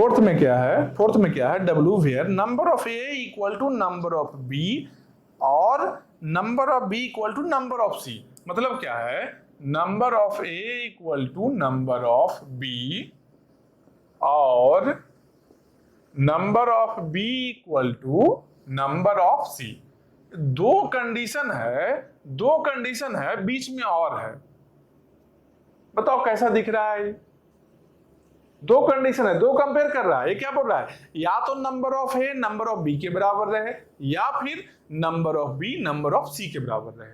Fourth में क्या है, W where number of A equal to number of B और number of B equal to number of C. मतलब क्या है, number of A equal to number of B और number of B equal to number of C. दो condition है, बीच में और है। बताओ कैसा दिख रहा है? दो कंडीशन है, दो कंपेयर कर रहा है। ये क्या बोल रहा है, या तो number of A number of B के बराबर रहे या फिर number of B number of C के बराबर रहे।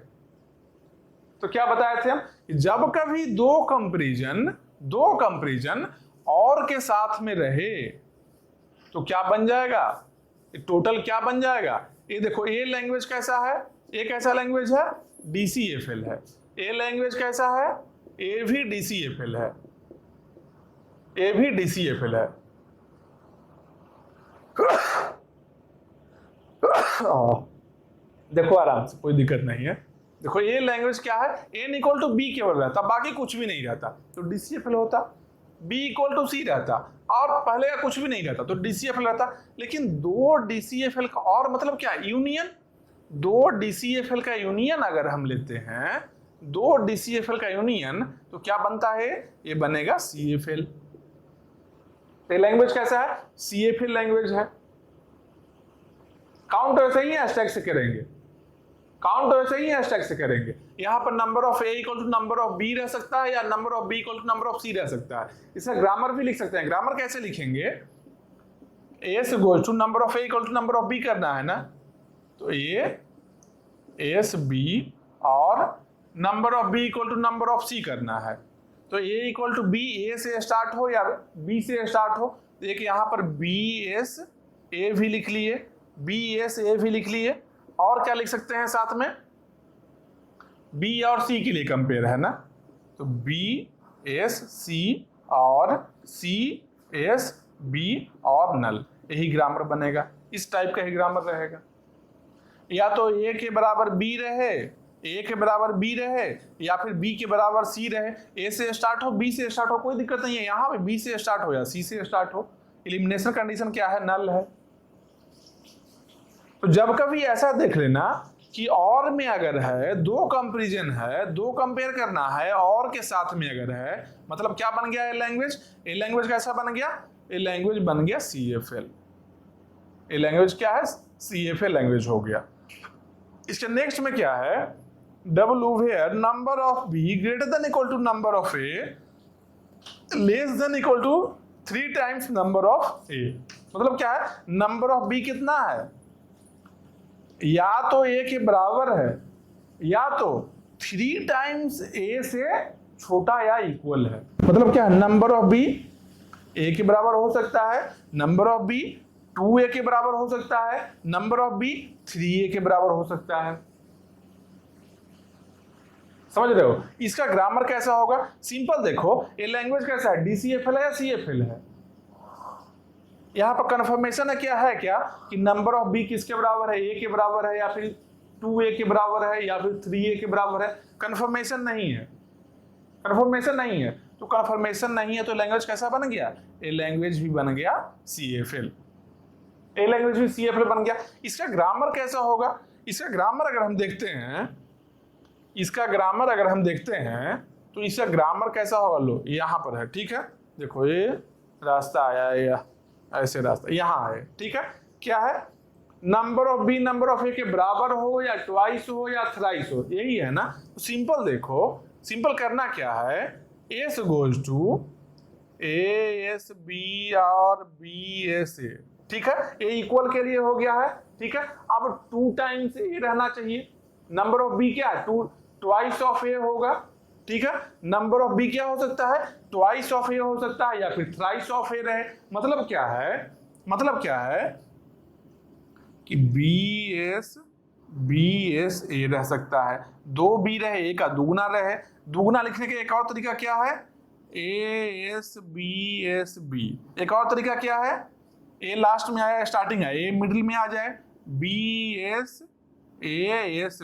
तो क्या बताए थे हम, जब कभी दो कंपैरिजन और के साथ में रहे तो क्या बन जाएगा, टोटल क्या बन जाएगा। ये देखो, ए लैंग्वेज कैसा है, ए कैसा लैंग्वेज है, डीसीएफएल है। ए लैंग्वेज कैसा है, ए भी डीसीएफएल है, ए भी डीसीएफएल है। देखो आराम से, कोई दिक्कत नहीं है। देखो ए लैंग्वेज क्या है, एन इक्वल टू बी केवल रहता, बाकी कुछ भी नहीं रहता तो डीसीएफएल होता। बी इक्वल टू सी रहता और पहले का कुछ भी नहीं रहता तो डीसीएफएल रहता। लेकिन दो डीसीएफएल का और मतलब क्या, यूनियन। दो डीसीएफएल का यूनियन अगर हम लेते हैं, दो डीसीएफएल का यूनियन, तो क्या बनता है, ये बनेगा सीएफएल। ये लैंग्वेज कैसा है, सीएफएल लैंग्वेज है। काउंट वैसे ही हैशटैग से करेंगे, काउंट वैसे ही हैशटैग से करेंगे। यहां पर number of A equal to number of B रह सकता है या number of B equal to number of C रह सकता है। इसका ग्रामर भी लिख सकते हैं। ग्रामर कैसे लिखेंगे, S goes to number of A equal to number of B करना है ना, तो ए एस बी और number of B equal to number of C करना है। तो A equal to B, A से स्टार्ट हो या बी से स्टार्ट हो। एक यहां पर बी एस ए भी लिख लिए, बी एस ए भी लिख लिए, और क्या लिख सकते हैं साथ में, बी और सी के लिए कंपेयर है ना, तो बी एस सी और सी एस बी और नल, यही ग्रामर बनेगा। इस टाइप का ही ग्रामर रहेगा। या तो ए के बराबर बी रहे, ए के बराबर बी रहे, या फिर बी के बराबर सी रहे। ए से स्टार्ट हो, बी से स्टार्ट हो, कोई दिक्कत नहीं है। यहां पे बी से स्टार्ट हो या सी से स्टार्ट हो। एलिमिनेशन कंडीशन क्या है, नल है। तो जब कभी ऐसा देख लेना कि और में अगर है, दो कंपैरिजन है, दो कंपेयर करना है और के साथ में अगर है, मतलब क्या बन गया, ए लैंग्वेज। ए लैंग्वेज कैसा बन गया, ए लैंग्वेज बन गया सीएफएल। ए लैंग्वेज क्या है, सीएफएल लैंग्वेज हो गया। इसके नेक्स्ट में क्या है, W where number of B greater than equal to number of A less than equal to 3 times number of A. मतलब क्या है, नंबर ऑफ बी कितना है, या तो ए के बराबर है या तो 3 टाइम्स ए से छोटा या इक्वल है। मतलब क्या है, नंबर ऑफ बी ए के बराबर हो सकता है, नंबर ऑफ बी 2a के बराबर हो सकता है, नंबर ऑफ बी 3a के बराबर हो सकता है। समझ रहे हो। इसका ग्रामर कैसा होगा, सिंपल देखो, ये लैंग्वेज कैसा है, डीसीएफएल है या सीएफएल है। यहां पर कंफर्मेशन है क्या कि नंबर ऑफ बी किसके बराबर है, ए के बराबर है या फिर 2a के बराबर है या फिर 3a के बराबर है। कंफर्मेशन नहीं है, कंफर्मेशन नहीं है। तो कंफर्मेशन नहीं है तो लैंग्वेज कैसा बन गया, ए लैंग्वेज भी बन गया सीएफएल। ए लैंग्वेज भी सीएफएल बन गया। इसका ग्रामर कैसा होगा, इसका ग्रामर अगर हम देखते हैं, इसका ग्रामर अगर हम देखते हैं तो इसका ग्रामर कैसा होगा, लो यहां पर है, ठीक है। देखो ये रास्ता आया है, ऐसे रास्ता यहां है, ठीक है। क्या है, number of B number of A के बराबर हो या ट्वाइस हो या थ्राइस हो, यही है ना। तो सिंपल देखो, सिंपल करना क्या है, S goes to A S B और बी एस ए, ठीक है। ए इक्वल के लिए हो गया है, ठीक है। अब 2 टाइम्स ए रहना चाहिए। नंबर ऑफ बी क्या है, 2 ट्वाइस ऑफ ए होगा, ठीक है। नंबर ऑफ बी क्या हो सकता है, ट्वाइस ऑफ ए हो सकता है या फिर थ्राइस ऑफ ए रहे। मतलब क्या है कि बी एस ए रह सकता है, 2 बी रहे, ए का दुगुना रहे। दुगुना लिखने का एक और तरीका क्या है, ए एस बी। एक और तरीका क्या है, ए लास्ट में आया, स्टार्टिंग है, ए मिडिल में आ जाए, बी एस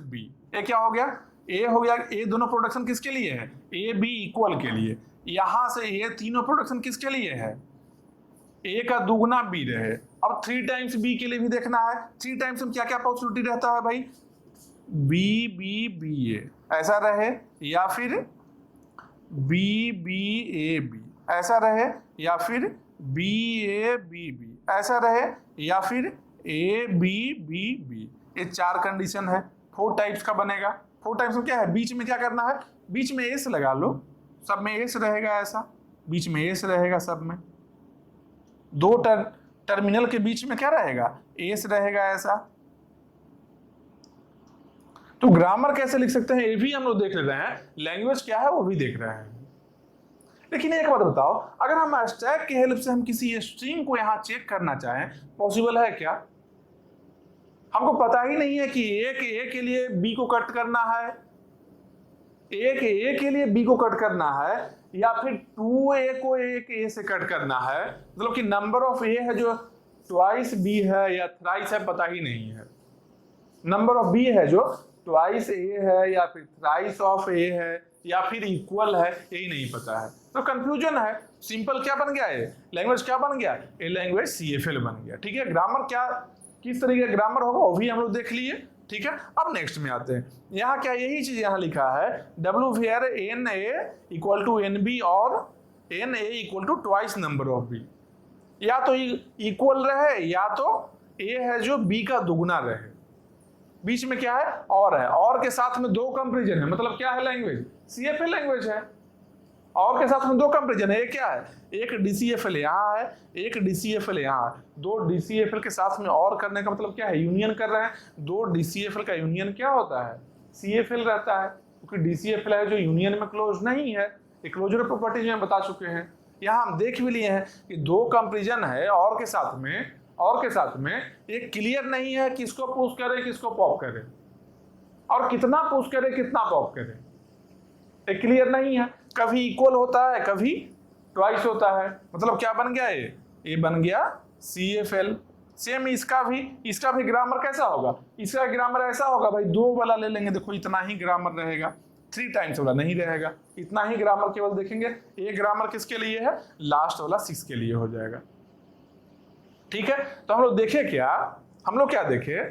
बी। ए क्या हो गया, ए हो गया। ए दोनों प्रोडक्शन किसके लिए है, ए बी इक्वल के लिए। यहां से ये तीनों प्रोडक्शन किसके लिए है, ए का दुगना बी रहे। अब 3 टाइम्स बी के लिए भी देखना है, 3 टाइम्स में क्या क्या पॉसिबिलिटी रहता है भाई, बी बी बी ए ऐसा रहे, या फिर बी बी ए बी ऐसा रहे, या फिर बी ए बी बी ऐसा रहे, या फिर ए बी बी बी। ये 4 कंडीशन है, 4 टाइप्स का बनेगा। 4 टाइप्स में क्या है, बीच में क्या करना है, बीच में एस लगा लो, सब में एस रहेगा, ऐसा बीच में एस रहेगा सब में। 2 टर्मिनल के बीच में क्या रहेगा, एस रहेगा ऐसा। तो ग्रामर कैसे लिख सकते हैं ये भी हम लोग देख ले रहे हैं, लैंग्वेज क्या है वो भी देख रहे हैं। लेकिन एक बात बताओ, अगर हम स्टैक की हेल्प से हम किसी स्ट्रिंग को यहाँ चेक करना चाहें, पॉसिबल है क्या? हमको पता ही नहीं है कि एक ए के लिए बी को कट करना है, एक ए के लिए बी को कट करना है, या फिर 2a को एक ए से कट करना है। मतलब कि नंबर ऑफ ए है जो ट्वाइस बी है या थ्राइस है, पता ही नहीं है। नंबर ऑफ बी है जो ट्वाइस ए है या फिर थ्राइस ऑफ ए है या फिर इक्वल है, यही नहीं पता है, तो कंफ्यूजन है। सिंपल क्या बन गया है, लैंग्वेज क्या बन गया, ये लैंग्वेज CFL बन गया। ठीक है, ग्रामर क्या, किस तरीके का ग्रामर होगा वो भी हम लोग देख लिए। ठीक है, अब नेक्स्ट में आते हैं। यहाँ क्या यही चीज यहाँ लिखा है, W where NA equal to NB और NA equal to twice number of B। या तो इक्वल रहे या तो A है जो B का दुगना रहे। बीच में क्या है, और है, और के साथ में 2 कंपैरिजन है, मतलब क्या है, लैंग्वेज CFL लैंग्वेज है। और के साथ में 2 कंपैरिजन है, एक क्या है, एक DCFL यहाँ है, एक DCFL यहाँ है। 2 DCFL के साथ में और करने का मतलब क्या है, यूनियन कर रहे हैं। 2 DCFL का यूनियन क्या होता है, CFL रहता है, क्योंकि DCFL है जो यूनियन में क्लोज नहीं है। ये क्लोजर प्रॉपर्टीज में बता चुके हैं, यहाँ हम देख भी लिए हैं कि 2 कंपैरिजन है और के साथ में ये क्लियर नहीं है किसको पुश करे किसको पॉप करे, और कितना पुश करे कितना पॉप करे, ये क्लियर नहीं है। कभी इक्वल होता है कभी ट्वाइस होता है, मतलब क्या बन गया, ये बन गया CFL। सेम इसका भी ग्रामर कैसा होगा, इसका ग्रामर ऐसा होगा भाई, 2 वाला ले लेंगे, देखो इतना ही ग्रामर रहेगा, 3 टाइम्स वाला नहीं रहेगा, इतना ही ग्रामर केवल देखेंगे। ये ग्रामर किसके लिए है, लास्ट वाला 6 के लिए हो जाएगा। ठीक है, तो हम लोग देखे क्या, हम लोग क्या देखे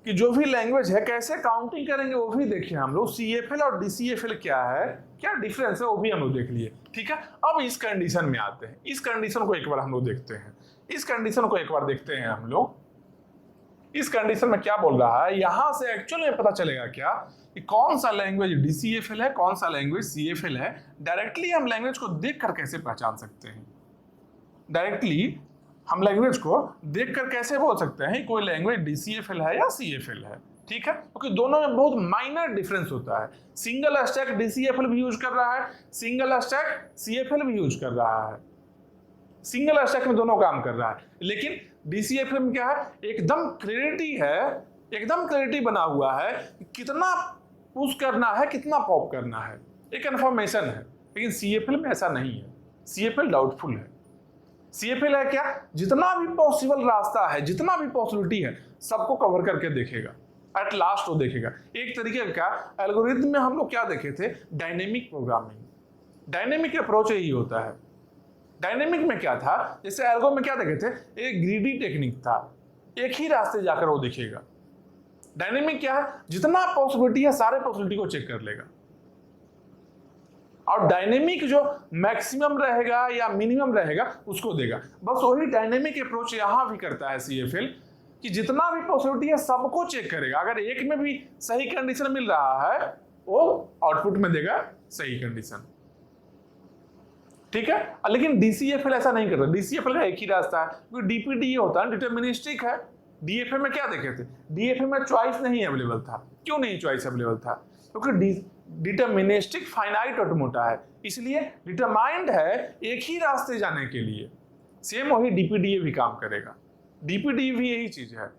कि जो भी लैंग्वेज है कैसे काउंटिंग करेंगे वो भी देखे हम लोग। CFL और DCFL क्या है, क्या डिफरेंस है, वो भी हम लोग देख लिए। ठीक है, अब इस कंडीशन में आते हैं, इस कंडीशन को एक बार हम लोग देखते हैं, इस कंडीशन को एक बार देखते हैं हम लोग। इस कंडीशन में क्या बोल रहा है, यहां से एक्चुअल में पता चलेगा क्या कि कौन सा लैंग्वेज DCFL है, कौन सा लैंग्वेज CFL है। डायरेक्टली हम लैंग्वेज को देख कर कैसे पहचान सकते हैं, डायरेक्टली हम लैंग्वेज को देखकर कैसे बोल सकते हैं कोई लैंग्वेज DCFL है या CFL है। ठीक है, क्योंकि दोनों में बहुत माइनर डिफरेंस होता है। सिंगल स्टैक DCFL भी यूज कर रहा है, सिंगल स्टैक CFL भी यूज कर रहा है, सिंगल स्टैक में दोनों काम कर रहा है। लेकिन DCFL में क्या है, एकदम क्लैरिटी है, एकदम क्लैरिटी बना हुआ है, कितना पुश करना है कितना पॉप करना है, एक इन्फॉर्मेशन है। लेकिन CFL में ऐसा नहीं है, CFL डाउटफुल है। CFL है क्या, जितना भी पॉसिबल रास्ता है, जितना भी पॉसिबिलिटी है, सबको कवर करके देखेगा, एट लास्ट वो देखेगा। एक तरीके का एल्गोरिथम में हम लोग क्या देखे थे, डायनेमिक प्रोग्रामिंग। डायनेमिक अप्रोच यही होता है। डायनेमिक में क्या था, जैसे एल्गो में क्या देखे थे, एक ग्रीडी टेक्निक था, एक ही रास्ते जाकर वो देखेगा। डायनेमिक क्या है, जितना पॉसिबिलिटी है सारे पॉसिबिलिटी को चेक कर लेगा, और डायनेमिक जो मैक्सिमम रहेगा या मिनिमम रहेगा उसको देगा। बस वही डायनेमिक अप्रोच यहां भी करता है CFL, कि जितना भी पॉसिबिलिटी है सबको चेक करेगा। अगर एक में भी सही कंडीशन मिल रहा है वो आउटपुट में देगा सही कंडीशन। ठीक है, लेकिन DCFL ऐसा नहीं करता। DCFL का एक ही रास्ता है, क्योंकि DPD होता है डिटरमिनिस्टिक है। DFA में क्या देखे थे, DFA में चॉइस नहीं अवेलेबल था। क्यों नहीं चॉइस अवेलेबल था, क्योंकि डिटरमिनिस्टिक फाइनाइट ऑटोमोटा है, इसलिए डिटरमाइंड है एक ही रास्ते जाने के लिए। सेम वही DPDA भी काम करेगा, DPDA भी यही चीज है।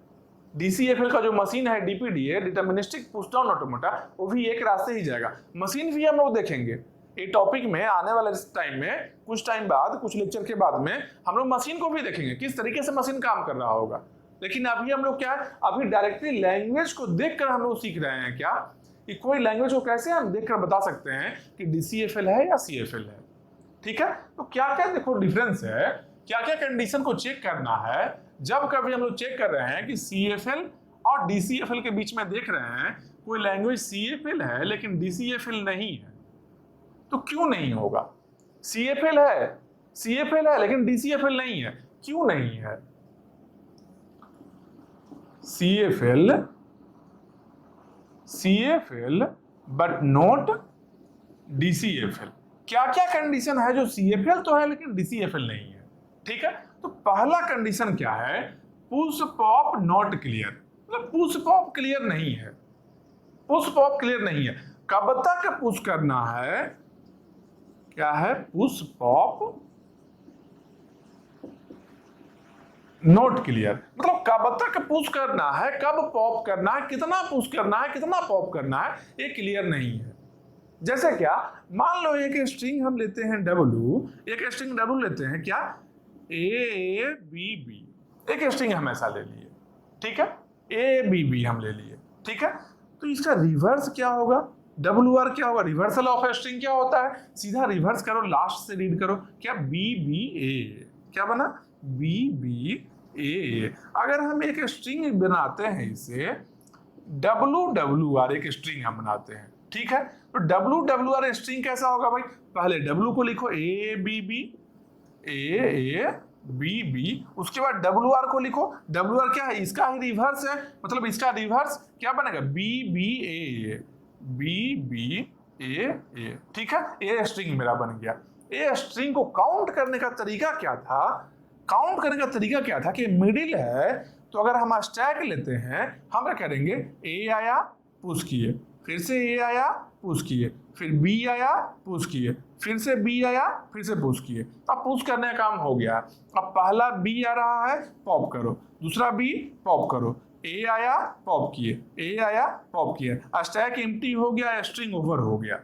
DCFL का जो मशीन है DPDA, डिटरमिनिस्टिक पुश डाउन ऑटोमोटा, वो भी एक रास्ते ही जाएगा। मशीन भी हम लोग देखेंगे ये टॉपिक में आने वाले टाइम में, कुछ टाइम बाद, कुछ लेक्चर के बाद में हम लोग मशीन को भी देखेंगे, किस तरीके से मशीन काम कर रहा होगा। लेकिन अभी हम लोग क्या है, अभी डायरेक्टली लैंग्वेज को देखकर हम लोग सीख रहे हैं क्या, कि कोई लैंग्वेज को कैसे हम देखकर बता सकते हैं कि DCFL है या CFL है। ठीक है, तो क्या क्या देखो डिफरेंस है क्या क्या कंडीशन को चेक करना है जब कभी हम लोग चेक कर रहे हैं कि CFL और DCFL के बीच में देख रहे हैं कोई लैंग्वेज CFL है लेकिन DCFL नहीं है, तो क्यों नहीं होगा? CFL है लेकिन DCFL नहीं है, क्यों नहीं है? CFL but not DCFL। क्या क्या कंडीशन है जो CFL तो है लेकिन DCFL नहीं है? ठीक है, तो पहला कंडीशन क्या है? पुश पॉप नॉट क्लियर, मतलब पुश पॉप क्लियर नहीं है। पुश पॉप क्लियर नहीं है। कब तक पुश करना है? क्या है? पुश पॉप नॉट क्लियर, मतलब कब तक पुश करना है, कब पॉप करना है, कितना पुश करना है, कितना पॉप करना है, ये क्लियर नहीं है। जैसे क्या, मान लो एक स्ट्रिंग हम लेते हैं W, एक स्ट्रिंग W लेते हैं क्या, ABB, एक स्ट्रिंग हम ऐसा ले लिए, ठीक है, ABB हम ले लिए, ठीक है, तो इसका रिवर्स क्या होगा? WR क्या होगा? रिवर्सल ऑफ स्ट्रिंग क्या होता है? सीधा रिवर्स करो, लास्ट से रीड करो, क्या BBA, क्या बना? BBA। अगर हम एक स्ट्रिंग बनाते हैं, इसे WWR एक स्ट्रिंग हम बनाते हैं, ठीक है, तो WWR स्ट्रिंग कैसा होगा भाई? पहले W को लिखो ABB, AABB, उसके बाद WR को लिखो। WR क्या है? इसका ही रिवर्स है, मतलब इसका रिवर्स क्या बनेगा? BBA, BBA, ठीक है, ये स्ट्रिंग मेरा बन गया। ये स्ट्रिंग को काउंट करने का तरीका क्या था? काउंट करने का तरीका क्या था कि मिडिल है, तो अगर हम स्टैक लेते हैं, हम क्या करेंगे? A आया, पुश किए, फिर से A आया, पुश किए, फिर B आया, पुश किए, फिर से B आया, फिर से पुश किए। अब पुश करने का काम हो गया। अब पहला B आ रहा है, पॉप करो, दूसरा B पॉप करो, A आया, पॉप किए, A आया, पॉप किए, स्टैक एम्प्टी हो गया, स्ट्रिंग ओवर हो गया,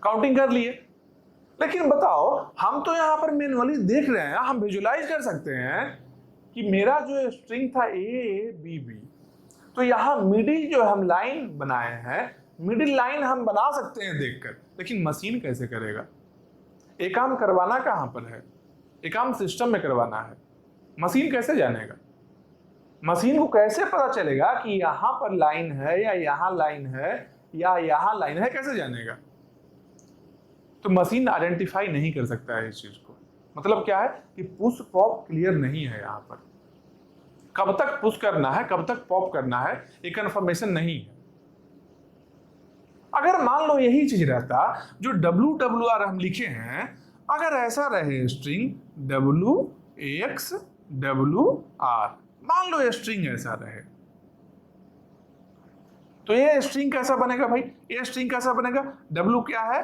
काउंटिंग कर लिए। लेकिन बताओ, हम तो यहाँ पर मैन्युअली देख रहे हैं, हम विजुलाइज कर सकते हैं कि मेरा जो स्ट्रिंग था ABB, तो यहाँ मिडिल जो हम लाइन बनाए हैं, मिडिल लाइन हम बना सकते हैं देखकर, लेकिन मशीन कैसे करेगा? एक काम करवाना कहाँ पर है? एक काम सिस्टम में करवाना है, मशीन कैसे जानेगा? मशीन को कैसे पता चलेगा कि यहाँ पर लाइन है या यहाँ लाइन है या यहाँ लाइन है? कैसे जानेगा? तो मशीन आइडेंटिफाई नहीं कर सकता है इस चीज को। मतलब क्या है कि पुश पॉप क्लियर नहीं है। यहाँ पर कब तक पुश करना है, कब तक पॉप करना है, ये कंफर्मेशन नहीं है। अगर मान लो यही चीज रहता जो WWR हम लिखे हैं, अगर ऐसा रहे स्ट्रिंग WX WR, मान लो ये स्ट्रिंग ऐसा रहे, तो ये स्ट्रिंग कैसा बनेगा भाई? ये स्ट्रिंग कैसा बनेगा? W क्या है?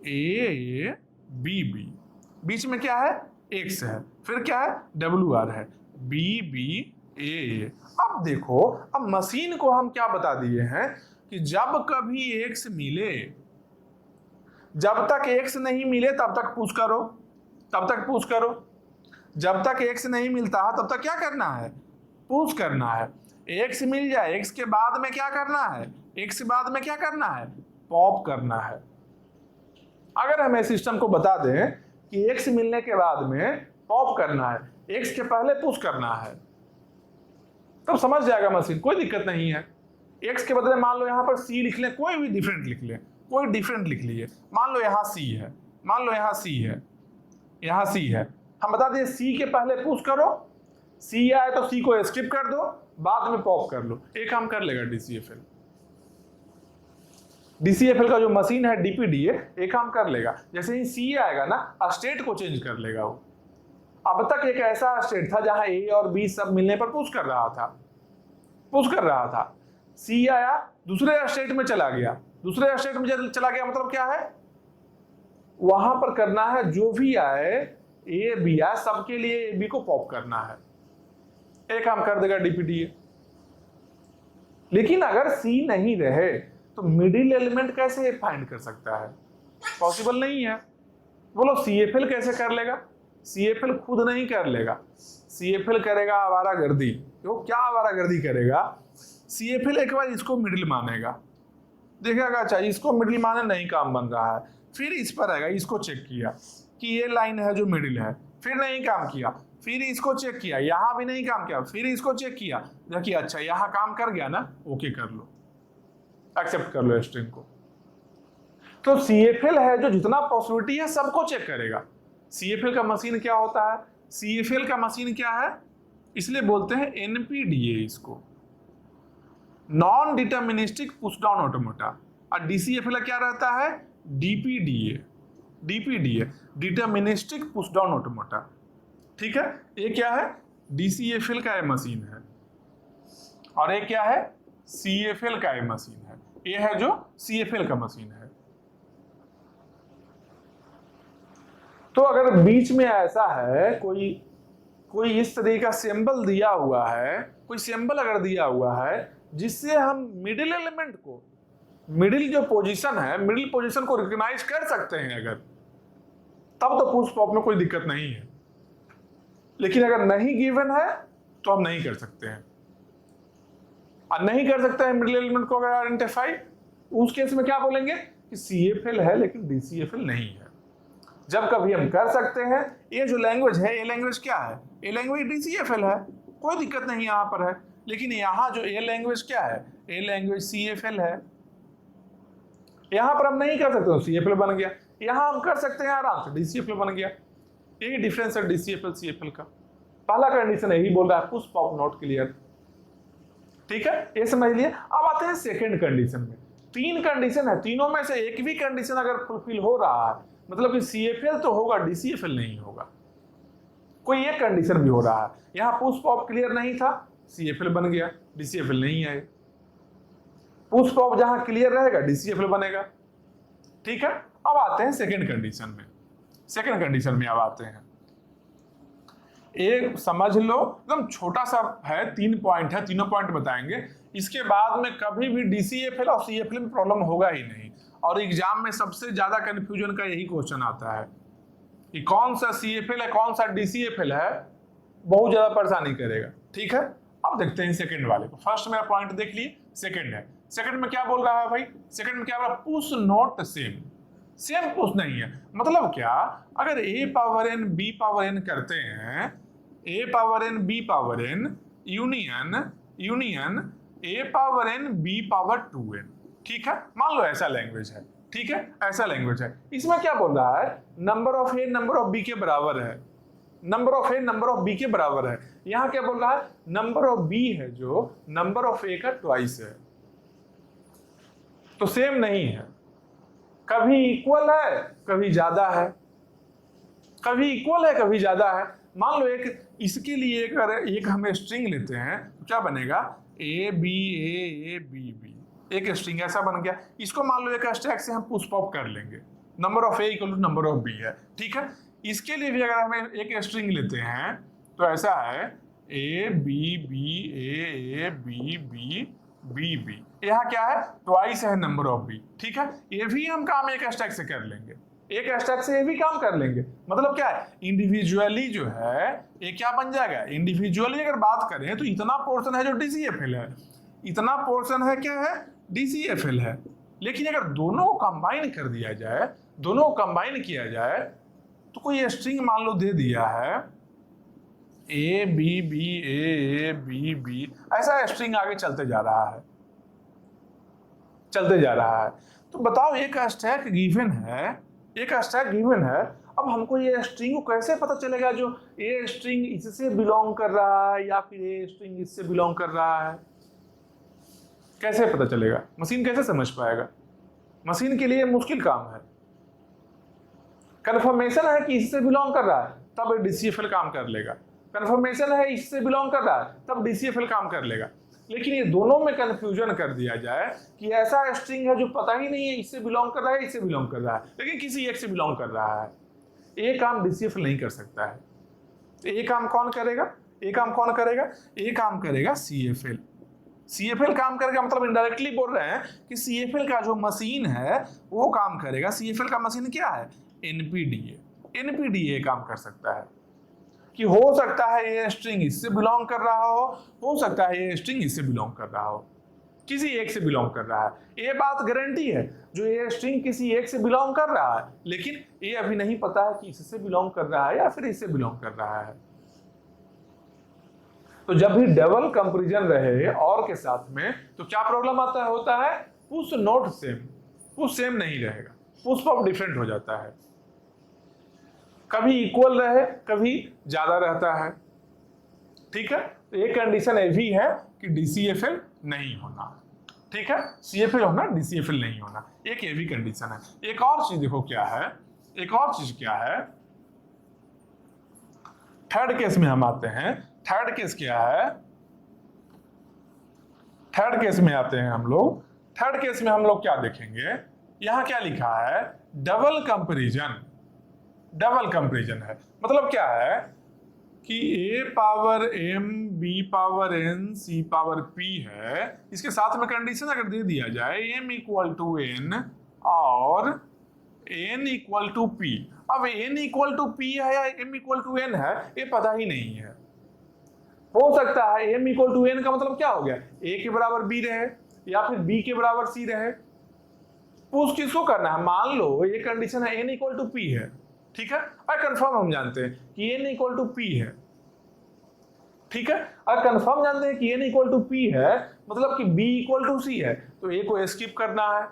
ABB, बीच में क्या है? X है, फिर क्या है? WR है, BBA। अब देखो, अब मशीन को हम क्या बता दिए हैं कि जब कभी X मिले, जब तक X नहीं मिले तब तक पुश करो, तब तक पुश करो, जब तक X नहीं मिलता है तब तक क्या करना है? पुश करना है। X मिल जाए, X के बाद में क्या करना है? X के बाद में क्या करना है? पॉप करना है। अगर हमें सिस्टम को बता दें कि X मिलने के बाद में पॉप करना है, X के पहले पुश करना है, तब समझ जाएगा मशीन, कोई दिक्कत नहीं है। X के बदले मान लो यहाँ पर C लिख लें, कोई भी डिफरेंट लिख लें, कोई डिफरेंट लिख लिए। मान लो यहाँ C है, मान लो यहाँ C है, यहाँ C है, हम बता दें C के पहले पुश करो, C आए तो C को स्किप कर दो, बाद में पॉप कर लो। एक काम कर लेगा DCFL। DCFL का जो मशीन है DPDA एक काम कर लेगा, जैसे ही C आएगा ना, स्टेट को चेंज कर लेगा वो। अब तक एक ऐसा स्टेट था जहां A और B सब मिलने पर पुश कर रहा था, पुश कर रहा था। C आया, दूसरे स्टेट में चला गया, दूसरे स्टेट में चला गया, मतलब क्या है? वहां पर करना है जो भी आए, A B आए, सबके लिए B को पॉप करना है। एक काम कर देगा DPDA। लेकिन अगर C नहीं रहे तो मिडिल एलिमेंट कैसे फाइंड कर सकता है? पॉसिबल नहीं है। बोलो CFL कैसे कर लेगा? CFL खुद नहीं कर लेगा, CFL करेगा आवारागर्दी। वो क्या आवारागर्दी करेगा? CFL एक बार इसको मिडिल मानेगा, देखेगा अच्छा इसको मिडिल माने नहीं काम बन रहा है, फिर इस पर आएगा, इसको चेक किया, कि ये लाइन है जो मिडिल है, फिर नहीं काम किया, फिर इसको चेक किया, यहां भी नहीं काम किया, फिर इसको चेक किया, देखिए अच्छा यहां काम कर गया ना, ओके कर लो, एक्सेप्ट कर लो स्ट्रिंग को। तो CFL है जो जितना पॉसिबिलिटी है सबको चेक करेगा। CFL का मशीन क्या होता है? CFL का मशीन क्या है? इसलिए बोलते हैं NPDA इसको, non deterministic push down automata. और DCFL क्या रहता है? DPDA, DPDA deterministic push down automata. ठीक है, ये क्या है? DCFL का ये मशीन है, और ये क्या है? CFL का ये मशीन है। ये है जो CFL का मशीन है। तो अगर बीच में ऐसा है कोई इस तरीके का सिंबल दिया हुआ है, कोई सिंबल अगर दिया हुआ है जिससे हम मिडिल एलिमेंट को, मिडिल जो पोजीशन है, मिडिल पोजीशन को रिकॉग्नाइज कर सकते हैं अगर, तब तो पुश पॉप में कोई दिक्कत नहीं है। लेकिन अगर नहीं गिवन है तो हम नहीं कर सकते हैं, और नहीं कर सकते हैं मिडिल एलिमेंट को अगर आइडेंटिफाई, उस केस में क्या बोलेंगे कि CFL है लेकिन DCFL नहीं है। जब कभी हम कर सकते हैं, ये जो लैंग्वेज है, ये लैंग्वेज क्या है? ये लैंग्वेज DCFL है, कोई दिक्कत नहीं यहां पर है। लेकिन यहां जो ये लैंग्वेज क्या है? ये लैंग्वेज CFL है। यहां पर हम नहीं कर सकते, तो CFL बन गया। यहां हम कर सकते हैं आराम से, DCFL बन गया। यही डिफरेंस है DCFL CFL का। पहला कंडीशन यही बोल रहा है, पुश पॉप नॉट क्लियर। ठीक है, ये समझ लिए। अब आते हैं सेकंड कंडीशन में। 3 कंडीशन है, तीनों में से एक भी कंडीशन अगर फुलफिल हो रहा है, मतलब कि CFL तो होगा, DCFL नहीं होगा। कोई एक कंडीशन भी हो रहा है, यहां पुश पॉप क्लियर नहीं था, CFL बन गया, DCFL नहीं है। पुश पॉप जहां क्लियर रहेगा DCFL बनेगा। ठीक है, अब आते हैं सेकंड कंडीशन में। सेकंड कंडीशन में अब आते हैं, एक समझ लो एकदम छोटा सा है, 3 पॉइंट है, तीनों पॉइंट बताएंगे। इसके बाद में कभी भी DCFL और CFL में प्रॉब्लम होगा ही नहीं। और एग्जाम में सबसे ज्यादा कंफ्यूजन का यही क्वेश्चन आता है कि कौन सा CFL है, कौन सा DCFL है, बहुत ज्यादा परेशानी करेगा। ठीक है, अब देखते हैं सेकंड वाले को। फर्स्ट मेरा पॉइंट देख लिए, सेकंड है। सेकंड में क्या बोल रहा है भाई? सेकंड में क्या बोल रहा है? Push not same, same push नहीं है। मतलब क्या? अगर A power n B power n करते हैं, A power n B power n union A power n B power 2n। ठीक है, मान लो ऐसा लैंग्वेज है। ठीक है, ऐसा लैंग्वेज है। इसमें क्या बोल रहा है? Number of A number of B के बराबर है, number of A number of B के बराबर है। यहां क्या बोल रहा है? नंबर ऑफ B है जो नंबर ऑफ A का ट्वाइस है, तो सेम नहीं है। कभी इक्वल है, कभी ज्यादा है, कभी इक्वल है, कभी ज्यादा है। मान लो इसके लिए एक हम स्ट्रिंग लेते हैं, तो क्या बनेगा? A B A A B B, एक स्ट्रिंग ऐसा बन गया। इसको मान लो एक स्टैक से हम पुश पॉप कर लेंगे, number of A equal to number of B है। ठीक है, इसके लिए भी अगर हम एक स्ट्रिंग लेते हैं तो ऐसा है A B B A A B B B B, यहाँ क्या है? ट्वाइस है नंबर ऑफ B। ठीक है, ये भी हम काम एक स्टैक से कर लेंगे, एक स्टैक से ये भी काम कर लेंगे। मतलब क्या है? इंडिविजुअली जो है ये क्या बन जाएगा? इंडिविजुअली अगर बात करें तो इतना पोर्शन है जो DCFL है, इतना पोर्शन है क्या है? DCFL है। लेकिन अगर दोनों को कंबाइन कर दिया जाए, दोनों को कंबाइन किया जाए, तो कोई स्ट्रिंग मान लो दे दिया है A B B A A B B, ऐसा स्ट्रिंग आगे चलते जा रहा है, चलते जा रहा है। तो बताओ, एक स्टैक गिवन है, एक स्टैक गिवन है। अब हमको ये स्ट्रिंग को कैसे पता चलेगा जो ये स्ट्रिंग इससे बिलोंग कर रहा है या फिर ये स्ट्रिंग इससे बिलोंग कर रहा है? कैसे पता चलेगा? मशीन कैसे समझ पाएगा? मशीन के लिए मुश्किल काम है। कंफर्मेशन है कि इससे बिलोंग कर रहा है, तब DCFL काम कर लेगा। कंफर्मेशन है इससे बिलोंग कर रहा है, तब DCFL काम कर लेगा। लेकिन ये दोनों में कंफ्यूजन कर दिया जाए कि ऐसा स्ट्रिंग है जो पता ही नहीं है इससे बिलोंग कर रहा है, इससे बिलोंग कर रहा है, लेकिन किसी एक से बिलोंग कर रहा है, ये काम DCFL नहीं कर सकता है। ये काम कौन करेगा? ये काम कौन करेगा? ये काम करेगा CFL। CFL काम करेगा, मतलब इनडायरेक्टली बोल रहे हैं कि CFL का जो मशीन है वो काम करेगा। CFL का मशीन क्या है? NPDA। NPDA काम कर सकता है कि हो सकता है ये स्ट्रिंग इससे बिलोंग कर रहा हो सकता है ये स्ट्रिंग इससे बिलोंग कर रहा हो। किसी एक से बिलोंग कर रहा है। ये बात गारंटी है जो ये स्ट्रिंग किसी एक से बिलोंग कर रहा है, लेकिन ये अभी नहीं पता है कि इससे बिलोंग कर रहा है या फिर इससे बिलोंग कर रहा है। तो जब भी डबल कंपैरिजन रहे और के साथ में तो क्या प्रॉब्लम होता है push not same, push same नहीं रहेगा, पुश पॉप डिफरेंट हो जाता है, कभी इक्वल रहे कभी ज्यादा रहता है। ठीक है, तो एक कंडीशन ये भी है कि DCFL नहीं होना। ठीक है, CFL होना, DCFL नहीं होना, एक ये भी कंडीशन है। एक और चीज देखो क्या है, एक और चीज क्या है, थर्ड केस में हम आते हैं। थर्ड केस क्या है, थर्ड केस में आते हैं हम लोग। थर्ड केस में हम लोग क्या देखेंगे, यहां क्या लिखा है, डबल कंपैरिजन। डबल कंपैरिजन है मतलब क्या है कि A power M B power N C power P है, इसके साथ में कंडीशन अगर दे दिया जाए M इक्वल टू N और N इक्वल टू P। अब N इक्वल टू P है या M इक्वल टू N है ये पता ही नहीं है। हो सकता है M इक्वल टू N का मतलब क्या हो गया, A के बराबर B रहे या फिर B के बराबर C रहे। पुश किसको करना है, मान लो ये कंडीशन है N इक्वल टू P है, ठीक है, और कंफर्म हम जानते हैं कि N इक्वल टू P है। ठीक है, अगर कंफर्म जानते हैं कि N इक्वल टू P है मतलब कि B इक्वल टू C है, तो A को स्किप करना है,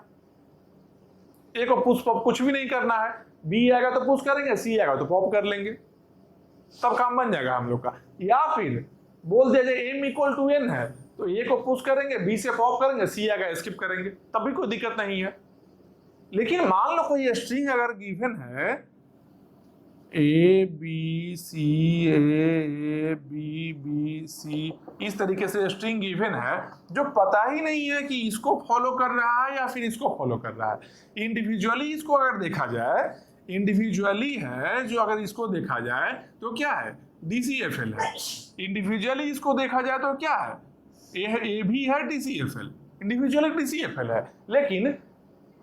A को पुश पॉप कुछ भी नहीं करना है। B आएगा तो पुश करेंगे, C आएगा तो पॉप कर लेंगे, तब काम बन जाएगा हम लोग का। या फिर बोल दिया जाए M इक्वल टू N है तो A को पुश करेंगे, B से पॉप करेंगे, C आएगा स्किप करेंगे, तब भी कोई दिक्कत नहीं है। लेकिन मान लो कोई स्ट्रिंग अगर गिवन है A B C A B B C, इस तरीके से स्ट्रिंग गिवन है जो पता ही नहीं है कि इसको फॉलो कर रहा है या फिर इसको फॉलो कर रहा है। इंडिविजुअली इसको अगर देखा जाए, इंडिविजुअली है जो अगर इसको देखा जाए तो क्या है, DCFL है। इंडिविजुअली इसको देखा जाए तो क्या है, A भी है DCFL, इंडिविजुअली DCFL है। लेकिन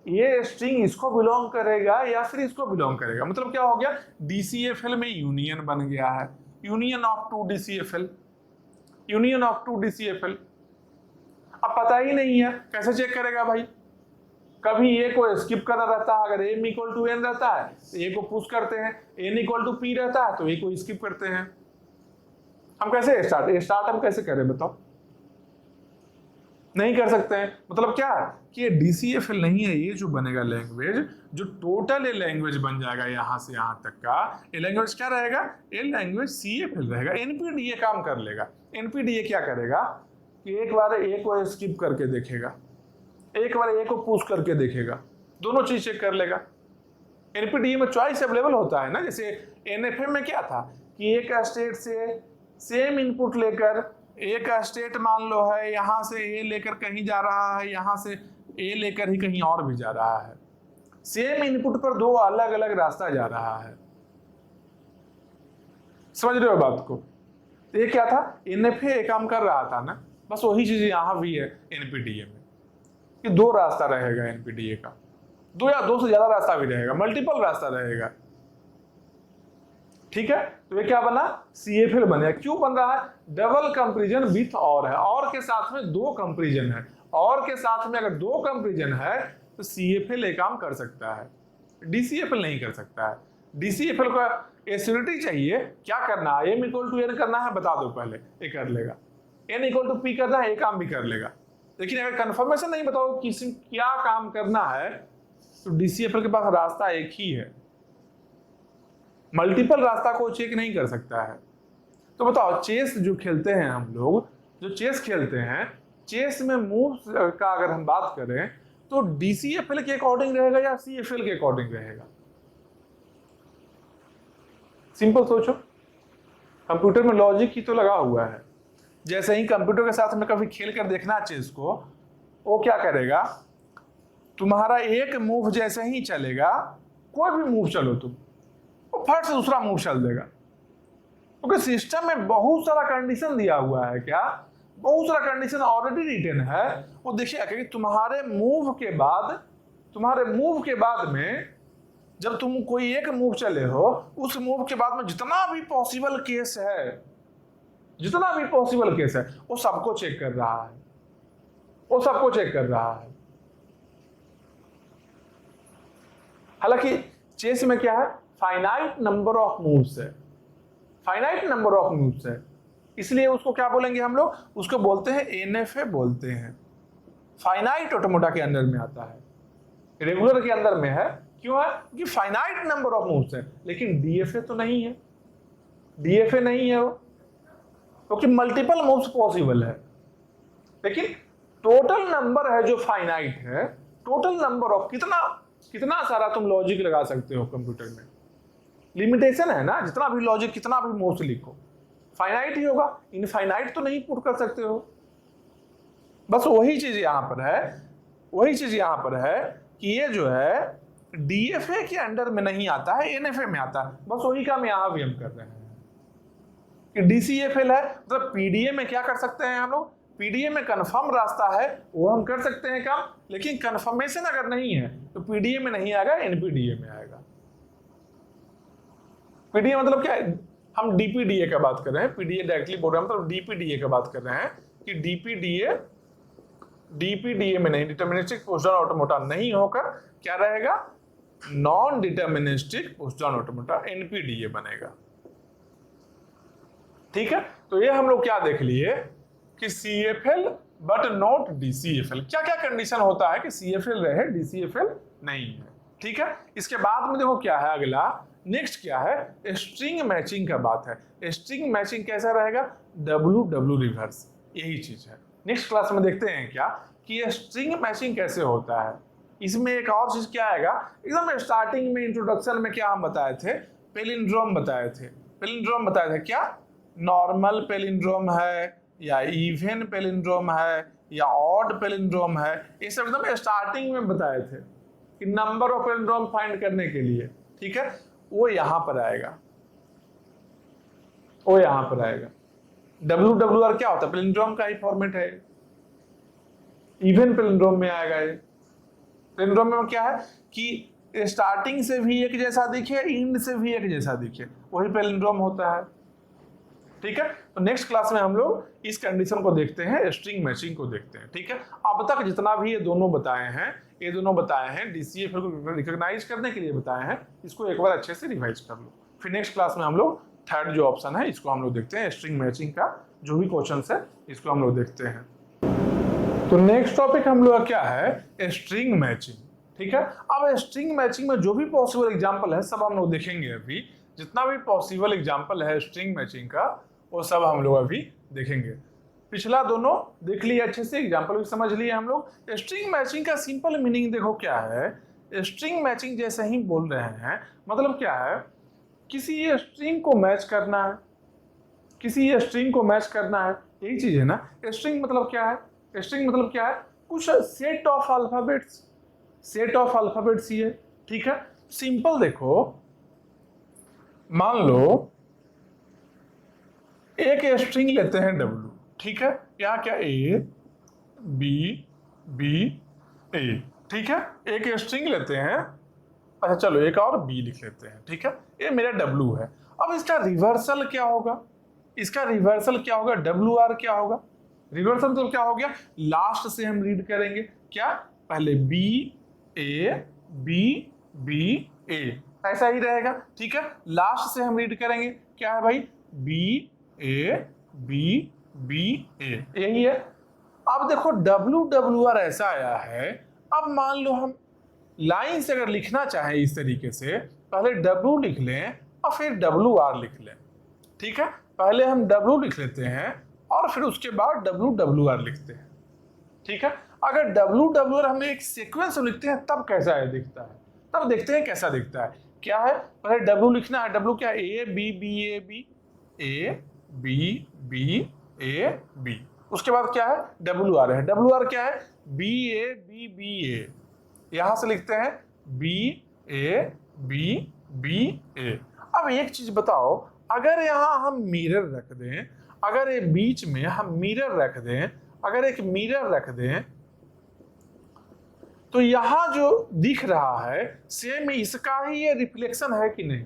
ये स्ट्रिंग इसको बिलोंग करेगा या फिर इसको बिलोंग करेगा, मतलब क्या हो गया, DCFL में यूनियन बन गया है, union of two DCFL, union of two DCFL। अब पता ही नहीं है कैसे चेक करेगा भाई, कभी A को स्किप करना रहता है, अगर M इक्वल टू N रहता है तो A को पुश करते हैं, N इक्वल टू P रहता है तो A को स्किप करते हैं। हम कैसे स्टार्ट हम कैसे करें बताओ, नहीं कर सकते हैं। मतलब क्या है कि ये DCFL नहीं है, ये जो बनेगा लैंग्वेज, जो टोटल ये लैंग्वेज बन जाएगा यहां से यहां तक का, ये लैंग्वेज क्या रहेगा, ये लैंग्वेज CFL रहेगा। NPDA काम कर लेगा। NPDA क्या करेगा कि एक बार A को स्किप करके देखेगा, एक बार A को पुश करके देखेगा, दोनों चीज चेक कर लेगा। NPDA में चॉइस अवेलेबल होता है ना, जैसे NFM में क्या था कि एक स्टेट से सेम इनपुट लेकर, एक स्टेट मान लो है यहां से A लेकर कहीं जा रहा है, यहां से A लेकर ही कहीं और भी जा रहा है, सेम इनपुट पर दो अलग अलग रास्ता जा रहा है। समझ रहे हो बात को? तो ये क्या था, NFA काम कर रहा था ना, बस वही चीज यहां भी है NPDA में कि दो रास्ता रहेगा NPDA का, दो या दो से ज्यादा रास्ता भी रहेगा, मल्टीपल रास्ता रहेगा। ठीक है, तो ये क्या बना, CFL बने। क्यों बन रहा है, डबल कंपैरिजन विथ और है, और के साथ में दो कंपैरिजन है, और के साथ में अगर दो कंपैरिजन है तो CFL ये काम कर सकता है, DCFL नहीं कर सकता है। DCFL को एसिडिटी चाहिए, क्या करना है, M इक्वल टू N करना है, बता दो पहले, ये कर लेगा। N इक्वल टू P करना है, ये काम भी कर लेगा। लेकिन अगर कंफर्मेशन नहीं बताओ किसी क्या काम करना है तो DCFL के पास रास्ता एक ही है, मल्टीपल रास्ता को चेक नहीं कर सकता है। तो बताओ, चेस जो खेलते हैं हम लोग, जो चेस खेलते हैं, चेस में मूव का अगर हम बात करें तो DCFL के अकॉर्डिंग रहेगा या CFL के अकॉर्डिंग रहेगा? सिंपल सोचो, कंप्यूटर में लॉजिक ही तो लगा हुआ है। जैसे ही कंप्यूटर के साथ में कभी खेल कर देखना चेस को, वो क्या करेगा, तुम्हारा एक मूव जैसे ही चलेगा, कोई भी मूव चलो तुम, वो फट से दूसरा मूव चल देगा, क्योंकि सिस्टम में बहुत सारा कंडीशन दिया हुआ है। क्या, बहुत सारा कंडीशन ऑलरेडी रिटन है। वो देखिए कि तुम्हारे मूव के बाद में जब तुम कोई एक मूव चले हो, उस मूव के बाद में जितना भी पॉसिबल केस है, वो सबको चेक कर रहा है। वो सबको चेक कर रहा है। हालांकि चेस में क्या है, फाइनाइट नंबर ऑफ मूव्स है, फाइनाइट नंबर ऑफ मूव्स है, इसलिए उसको क्या बोलेंगे हम लोग, उसको बोलते हैं एनएफए बोलते हैं। फाइनाइट ऑटोमेटा के अंदर में आता है, रेगुलर के अंदर में है। क्यों है? कि फाइनाइट नंबर ऑफ मूव्स है, लेकिन डीएफए तो नहीं है, डीएफए नहीं है वो, क्योंकि मल्टीपल मूव्स पॉसिबल है, लेकिन टोटल नंबर है जो फाइनाइट है। टोटल नंबर ऑफ कितना सारा तुम लॉजिक लगा सकते हो कंप्यूटर में, लिमिटेशन है ना, जितना भी लॉजिक कितना भी मूव्स लिखो फाइनाइट ही होगा, इनफाइनाइट तो नहीं पुट कर सकते हो। बस वही चीज यहां पर है, वही चीज यहां पर है कि ये जो है डीएफए के अंडर में नहीं आता है, एनएफए में आता है। बस वही काम यहां भी हम कर रहे हैं कि डीसीएफएल है, मतलब पीडीए में क्या कर सकते हैं हम लोग, पीडीए में कंफर्म रास्ता है वो हम कर सकते हैं काम, लेकिन कंफर्मेशन अगर नहीं है तो पीडीए में नहीं आएगा, एनपीडीए में आएगा। पीडीए मतलब क्या है, हम डीपीडीए का बात कर रहे हैं, पीडीए डायरेक्टली बोल रहे हैं, मतलब डीपीडीए का बात कर रहे हैं कि डीपीडीए में नहीं, डिटरमिनिस्टिक पुश डाउन ऑटोमेटा नहीं होकर क्या रहेगा, non deterministic push down automata, NPDA बनेगा। ठीक है, तो ये हम लोग क्या देख लिए कि सीएफएल बट नॉट डीसीएफएल। क्या क्या कंडीशन होता है कि सीएफएल रहे, डीसीएफएल नहीं है। ठीक है, इसके बाद में देखो क्या है अगला, नेक्स्ट क्या है, स्ट्रिंग मैचिंग का बात है। स्ट्रिंग मैचिंग कैसा रहेगा, डब्ल्यू डब्ल्यू रिवर्स, यही चीज है। नेक्स्ट क्लास में देखते हैं क्या कि ये स्ट्रिंग मैचिंग कैसे होता है। इसमें एक और चीज क्या आएगा, एकदम स्टार्टिंग में इंट्रोडक्शन में क्या हम बताए थे, पेलिंड्रोम बताए थे। पेलिंड्रोम बताए थे क्या, नॉर्मल पेलिंड्रोम है या इवन पेलिंड्रोम है या ऑड पेलिंड्रोम है, ये सब एकदम स्टार्टिंग में बताए थे कि नंबर ऑफ पेलिंड्रोम फाइंड करने के लिए। ठीक है, वो यहां पर आएगा, वो यहां पर आएगा। WWR क्या होता है, पेलिंड्रोम का ही फॉर्मेट है। इवन पेलिंड्रोम में आएगा ये। पेलिंड्रोम में क्या है कि स्टार्टिंग से भी एक जैसा दिखे, एंड से भी एक जैसा दिखे, वही पेलिंड्रोम होता है। ठीक है, तो नेक्स्ट क्लास में हम लोग इस कंडीशन को देखते हैं, स्ट्रिंग मैचिंग को देखते हैं। ठीक है, अब तक जितना भी ये दोनों बताए हैं, ये दोनों बताए हैं डीसीएफएल को रिकॉग्नाइज करने के लिए बताए हैं, इसको एक बार अच्छे से रिवाइज कर लो। फिर नेक्स्ट क्लास में हम लोग थर्ड जो ऑप्शन है इसको हम लोग देखते हैं, स्ट्रिंग मैचिंग का जो भी क्वेश्चन है इसको हम लोग देखते हैं। तो नेक्स्ट टॉपिक हम लोग का क्या है, स्ट्रिंग मैचिंग। ठीक है, अब स्ट्रिंग मैचिंग में जो भी पॉसिबल एग्जाम्पल है सब हम लोग देखेंगे। अभी जितना भी पॉसिबल एग्जाम्पल है स्ट्रिंग मैचिंग का वो सब हम लोग अभी देखेंगे। पिछला दोनों देख लिए अच्छे से, एग्जाम्पल भी समझ लिए हम लोग। स्ट्रिंग मैचिंग का सिंपल मीनिंग देखो क्या है, स्ट्रिंग मैचिंग जैसे ही बोल रहे हैं मतलब क्या है, किसी स्ट्रिंग को मैच करना है, किसी स्ट्रिंग को मैच करना है, यही चीज है ना। स्ट्रिंग मतलब क्या है, स्ट्रिंग मतलब क्या है, कुछ set of alphabets, set of alphabets ही है। ठीक है, सिंपल देखो, मान लो एक स्ट्रिंग लेते हैं W। ठीक है, यहाँ क्या A B B A, ठीक है, एक स्ट्रिंग लेते हैं। अच्छा चलो एक और B लिख लेते हैं। ठीक है, ये मेरा W है। अब इसका रिवर्सल क्या होगा, इसका रिवर्सल क्या होगा, WR क्या होगा। रिवर्सल तो क्या हो गया, लास्ट से हम रीड करेंगे क्या, पहले B A B B A, ऐसा ही रहेगा। ठीक है, लास्ट से हम रीड करेंगे क्या है भाई, B A B B A, यही है। अब देखो WWR ऐसा आया है, अब मान लो हम लाइन से अगर लिखना चाहें इस तरीके से, पहले W लिख लें और फिर WR लिख लें। ठीक है, पहले हम W लिख लेते हैं और फिर उसके बाद WWR लिखते हैं। ठीक है, अगर WWR हम एक सीक्वेंस में लिखते हैं तब कैसा है दिखता है, तब देखते हैं कैसा दिखता है। क्या है, पहले W लिखना है, W क्या है, A B B A B A B B A B, उसके बाद क्या है, WR है, WR क्या है, B A B B A, यहां से लिखते हैं B A B B A। अब एक चीज बताओ, अगर यहां हम मिरर रख दें, अगर ये बीच में हम मिरर रख दें, अगर एक मिरर रख दें तो यहां जो दिख रहा है सेम इसका ही ये रिफ्लेक्शन है कि नहीं।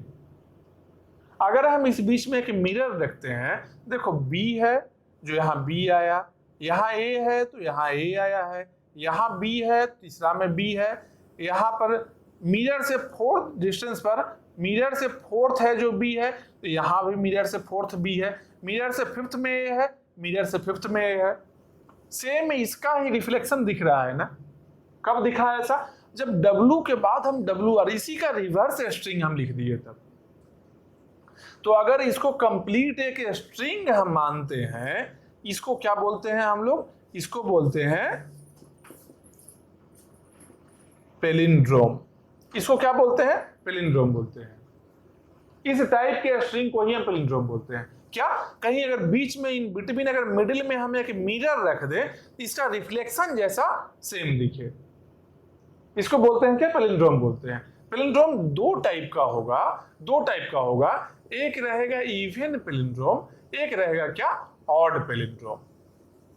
अगर हम इस बीच में एक मिरर रखते हैं, देखो B है जो यहाँ B आया, यहाँ ए है तो यहाँ ए आया है, यहाँ बी है, तीसरा में बी है, यहाँ पर मिरर से फोर्थ डिस्टेंस पर मिरर से फोर्थ है जो बी है, तो यहाँ भी मिरर से फोर्थ बी है, मिरर से फिफ्थ में ए है, मिरर से फिफ्थ में ए है। सेम इसका ही रिफ्लेक्शन दिख रहा है ना। कब दिखा है ऐसा? जब W के बाद हम WR, इसी का रिवर्स स्ट्रिंग हम लिख दिए तब। तो अगर इसको कंप्लीट एक स्ट्रिंग हम मानते हैं, इसको क्या बोलते हैं हम लोग? इसको बोलते हैं पैलिंड्रोम। इसको क्या बोलते हैं? पैलिंड्रोम बोलते हैं। इस टाइप के स्ट्रिंग को ही हम पैलिंड्रोम बोलते हैं। क्या कहीं अगर बीच में इन बिटवीन अगर मिडिल में हम एक मिरर रख दे, इसका रिफ्लेक्शन जैसा सेम दिखे, इसको बोलते हैं क्या? पैलिंड्रोम बोलते हैं। पैलिंड्रोम दो टाइप का होगा, एक रहेगा इवन पैलिंड्रोम, एक रहेगा क्या? Odd palindrome.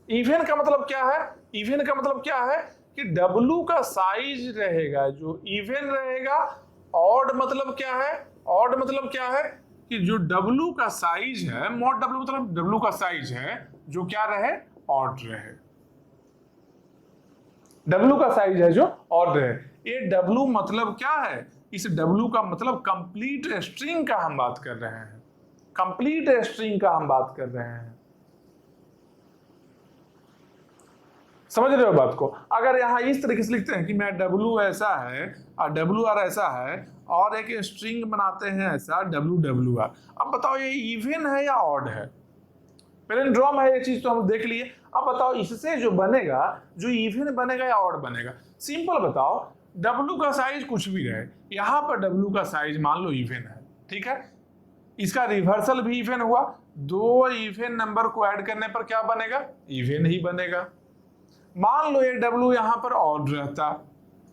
इवन का मतलब क्या है? इवन का मतलब क्या है कि W का साइज रहेगा जो इवन रहेगा। ऑड मतलब क्या है? ऑड मतलब क्या है कि जो W का साइज है, मॉड W मतलब W का साइज है जो क्या रहे? ऑड रहे। W का साइज है जो ऑड रहे। ये W मतलब क्या है? इस W का मतलब कंप्लीट स्ट्रिंग का हम बात कर रहे हैं, कंप्लीट स्ट्रिंग का हम बात कर रहे हैं। समझ रहे हो बात को? अगर यहां इस तरीके से लिखते हैं कि मैं W ऐसा है और WR ऐसा है और एक स्ट्रिंग बनाते हैं ऐसा WWR, अब बताओ ये इवन है या ऑड है? पैलिंड्रोम है, ये चीज तो हम देख लिए। अब बताओ इससे जो बनेगा, जो इवन बनेगा या ऑड बनेगा? सिंपल बताओ, W का साइज कुछ भी रहे, यहां पर W का साइज मान लो इवन है, ठीक है, इसका रिवर्सल भी इवन हुआ, दो इवन नंबर को ऐड करने पर क्या बनेगा? इवन ही बनेगा। मान लो ये W यहां पर ऑड रहता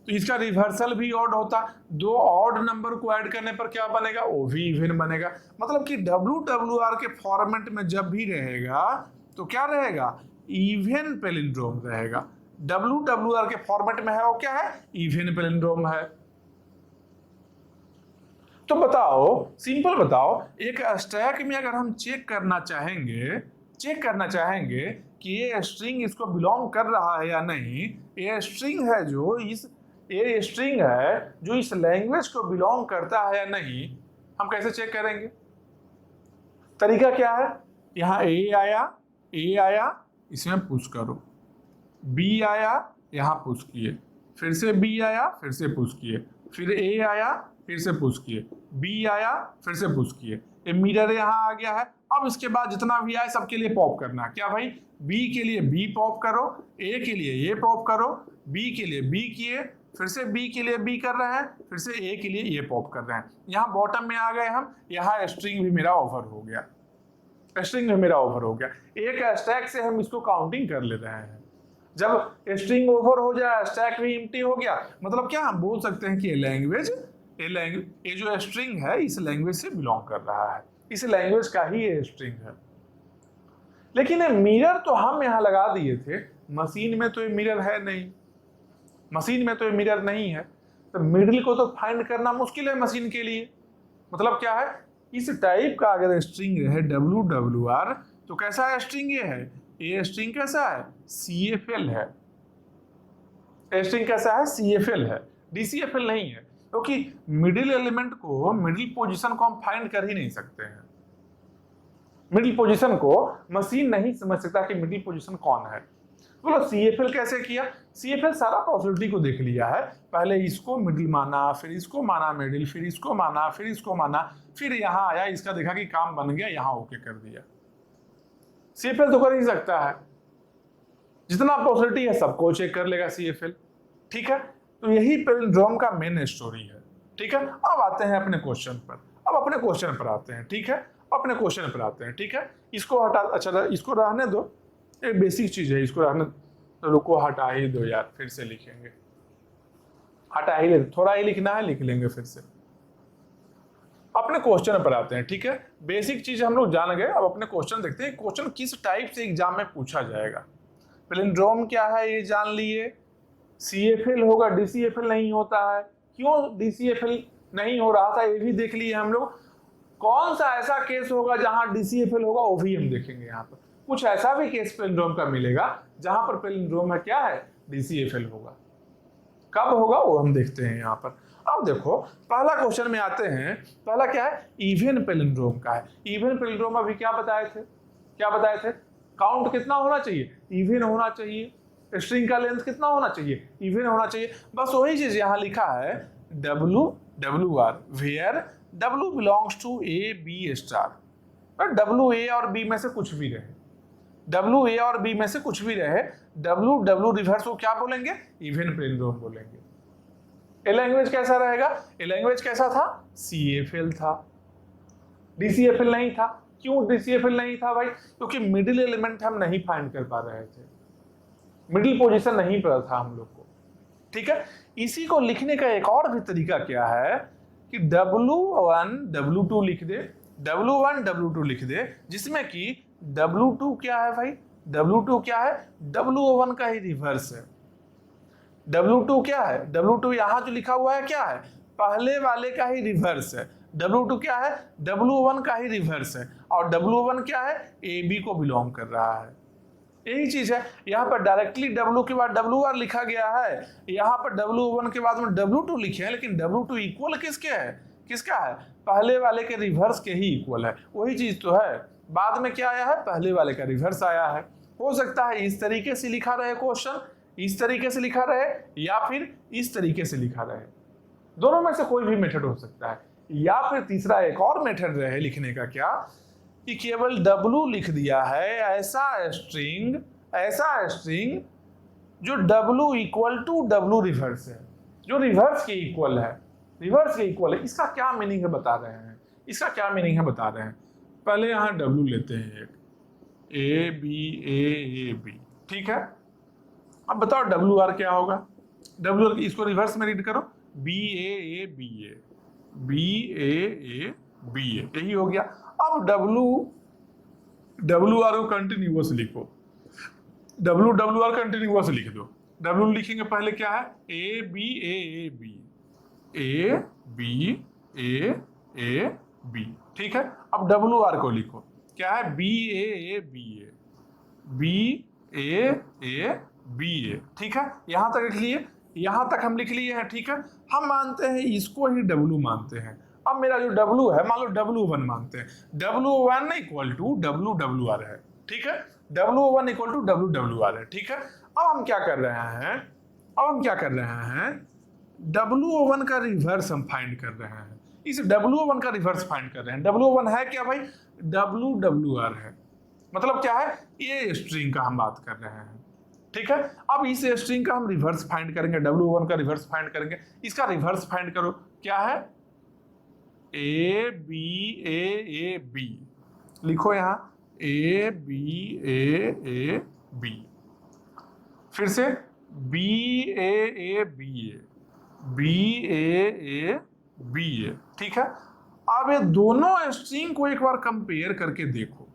तो इसका रिवर्सल भी ऑड होता, दो ऑड नंबर को ऐड करने पर क्या बनेगा? वो भी इवन बनेगा। मतलब कि WWR के फॉर्मेट में जब भी रहेगा तो क्या रहेगा? इवन पैलिंड्रोम रहेगा। WWR के फॉर्मेट में है वो क्या है? इवन पैलिंड्रोम है। तो बताओ, सिंपल बताओ, एक स्टैक में अगर हम चेक करना चाहेंगे कि ये स्ट्रिंग इसको बिलोंग कर रहा है या नहीं, ये स्ट्रिंग है जो इस लैंग्वेज को बिलोंग करता है या नहीं, हम कैसे चेक करेंगे? तरीका क्या है? यहाँ ए आया इसमें पुश करो, बी आया यहाँ पुश किए, फिर से बी आया फिर से पुश किए, फिर ए आया फिर से पुश किए, बी आया फिर से पुश किए, ये मिरर यहाँ आ गया है। अब इसके बाद जितना भी आए सबके लिए पॉप करना। क्या भाई? बी के लिए बी पॉप करो, ए के लिए ए पॉप करो, बी के लिए बी किए, फिर से बी के लिए बी कर रहे हैं, फिर से ए के लिए ए पॉप कर रहे हैं। यहाँ बॉटम में आ गए हम, यहाँ स्ट्रिंग भी मेरा ओवर हो गया, एक स्टैक से हम इसको काउंटिंग कर ले रहे हैं। जब स्ट्रिंग ओवर हो जाए, स्टैक भी एम्प्टी हो गया, मतलब क्या हम बोल सकते हैं कि ये जो स्ट्रिंग है इस लैंग्वेज से बिलोंग कर रहा है, इस लैंग्वेज का ही ये स्ट्रिंग है। लेकिन मिरर तो हम यहां लगा दिए थे, मशीन में तो ये मिरर है नहीं, तो मिडिल को तो फाइंड करना मुश्किल है मशीन के लिए। मतलब क्या है? इस टाइप का अगर स्ट्रिंग है WWR तो कैसा है स्ट्रिंग? ये स्ट्रिंग कैसा है? CFL है। स्ट्रिंग कैसा है? CFL है, DCFL नहीं है, क्योंकि मिडिल एलिमेंट को, मिडिल पोजीशन को हम फाइंड कर ही नहीं सकते हैं। मिडिल पोजीशन को मशीन नहीं समझ सकता कि मिडिल पोजीशन कौन है। बोलो CFL कैसे किया? CFL सारा पॉसिबिलिटी को देख लिया है, पहले इसको मिडिल माना, फिर इसको माना मिडिल, फिर इसको माना, फिर इसको माना, फिर यहाँ आया, इसका देखा कि काम बन गया, यहाँ ओके कर दिया। CFL तो कर ही सकता है, जितना पॉसिबिलिटी है सबको चेक कर लेगा CFL, ठीक है। तो यही पैलिंड्रोम का मेन स्टोरी है, ठीक है। अब आते हैं अपने क्वेश्चन पर, आते हैं, ठीक है। इसको हटा, अच्छा इसको रहने दो, एक बेसिक चीज है, इसको रहने रुको, हटा ही दो यार, फिर से लिखेंगे, हटा ही ले, थोड़ा ही लिखना है, लिख लेंगे फिर से। अपने क्वेश्चन पर आते हैं, ठीक है। बेसिक चीज हम लोग जान गए, अब अपने क्वेश्चन देखते हैं, क्वेश्चन किस टाइप से एग्जाम में पूछा जाएगा। पैलिंड्रोम क्या है ये जान लिए, CFL होगा, DCFL नहीं होता है, क्यों DCFL नहीं हो रहा था ये भी देख लिए हम लोग। कौन सा ऐसा केस होगा जहां DCFL होगा वो भी हम देखेंगे यहाँ पर। कुछ ऐसा भी केस पैलिंड्रोम का मिलेगा जहां पर पैलिंड्रोम है क्या है, DCFL होगा। कब होगा वो हम देखते हैं यहाँ पर। अब देखो पहला क्वेश्चन में आते हैं, पहला क्या है, इवन पैलिंड्रोम का है। इवन पैलिंड्रोम अभी क्या बताए थे, काउंट कितना होना चाहिए, इवन होना चाहिए, स्ट्रिंग का लेंथ कितना होना चाहिए, इवन होना चाहिए। बस वही चीज यहाँ लिखा है WR where W belongs to A B star. W A और B में से कुछ भी रहे, W A और B में से कुछ भी रहे, W रिवर्स को क्या बोलेंगे, इवन पैलिंड्रोम बोलेंगे। ए लैंग्वेज कैसा रहेगा, ए लैंग्वेज कैसा था, CFL था, DCFL नहीं था। क्यों DCFL नहीं था भाई, क्योंकि मिडिल एलिमेंट हम नहीं फाइंड कर पा रहे थे, मिडिल पोजीशन नहीं पता था हम लोग को। ठीक है, इसी को लिखने का एक और भी तरीका क्या है कि W1 W2 लिख दे, W1 W2 लिख दे, जिसमें कि W2 क्या है भाई, W2 क्या है, W1 का ही रिवर्स है। W2 क्या है, W2 यहां जो लिखा हुआ है क्या है, पहले वाले का ही रिवर्स है। W2 क्या है, W1 का ही रिवर्स है, और W1 क्या है, AB को बिलोंग कर रहा है। यही चीज है, यहाँ पर डायरेक्टली W के बाद WR लिखा गया है, यहाँ पर W1 के बाद में W2 लिखे हैं, लेकिन W2 इक्वल किसका है, पहले वाले के रिवर्स के ही इक्वल है। वही चीज तो है, बाद में क्या आया है, पहले वाले का रिवर्स आया है। हो सकता है इस तरीके से लिखा रहे क्वेश्चन, इस तरीके से लिखा रहे, या फिर इस तरीके से लिखा रहे, दोनों में से कोई भी मेथड हो सकता है। या फिर तीसरा एक और मेथड रहे लिखने का, क्या कि केवल W लिख दिया है, ऐसा स्ट्रिंग जो W equal to W reverse है, जो रिवर्स के इक्वल है, इसका क्या मीनिंग है बता रहे हैं, पहले यहाँ W लेते हैं एक, A B, ठीक है। अब बताओ WR क्या होगा, WR इसको रिवर्स में रीड करो, BA यही हो गया। अब WR को कंटिन्यूअस लिखो, WR कंटिन्यूअस लिख दो। W लिखेंगे पहले क्या है, AB, ठीक है। अब WR को लिखो, क्या है, BA, ठीक है। यहां तक लिख लिए, यहां तक हम लिख लिए हैं, ठीक है। हम मानते हैं इसको ही W मानते हैं। अब मेरा जो W है, मान लो W1 मानते हैं, W1 इक्वल टू WR है, ठीक है। W1 इक्वल टू WR है, ठीक है। अब हम क्या कर रहे हैं, W1 का रिवर्स हम फाइंड कर रहे हैं, इस W1 का रिवर्स फाइंड कर रहे हैं। W1 है क्या भाई, WR है, मतलब क्या है, ये स्ट्रिंग का हम बात कर रहे हैं, ठीक है। अब इस स्ट्रिंग का हम रिवर्स फाइंड करेंगे, W1 का रिवर्स फाइंड करेंगे। इसका रिवर्स फाइंड करो, क्या है, AB, लिखो यहाँ AB, फिर से BA, ठीक है। अब ये दोनों स्ट्रिंग को एक बार कंपेयर करके देखो,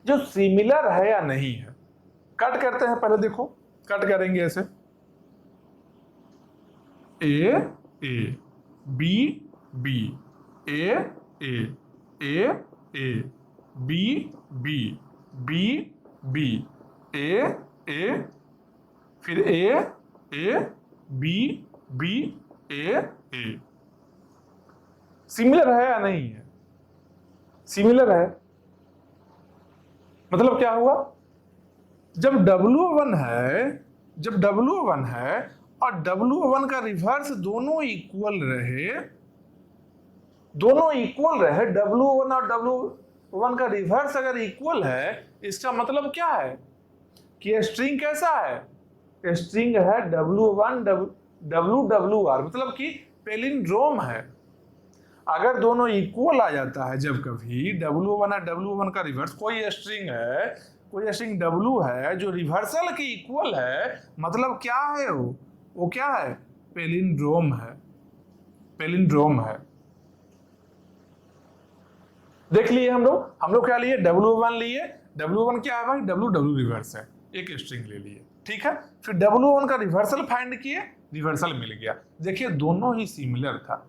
जो सिमिलर है या नहीं है। कट करते हैं पहले, देखो कट करेंगे ऐसे, A B A B A, फिर A B A। सिमिलर है या नहीं है, सिमिलर है, मतलब क्या हुआ, जब W1 है और W1 का रिवर्स दोनों इक्वल रहे, W1 और W1 का रिवर्स अगर इक्वल है, इसका मतलब क्या है कि स्ट्रिंग कैसा है, स्ट्रिंग है W1 WR, मतलब कि पैलिंड्रोम है। अगर दोनों इक्वल आ जाता है, जब कभी W1 और W1 का रिवर्स, कोई स्ट्रिंग W है जो रिवर्सल के इक्वल है, मतलब क्या है, वो क्या है, पैलिंड्रोम है। देख लिए हम लोग क्या लिए, W1 लिए, W1 क्या है भाई, W रिवर्स है, एक स्ट्रिंग ले लिए, ठीक है। फिर W1 का रिवर्सल फाइंड किए, रिवर्सल मिल गया। देखिए दोनों ही सिमिलर था।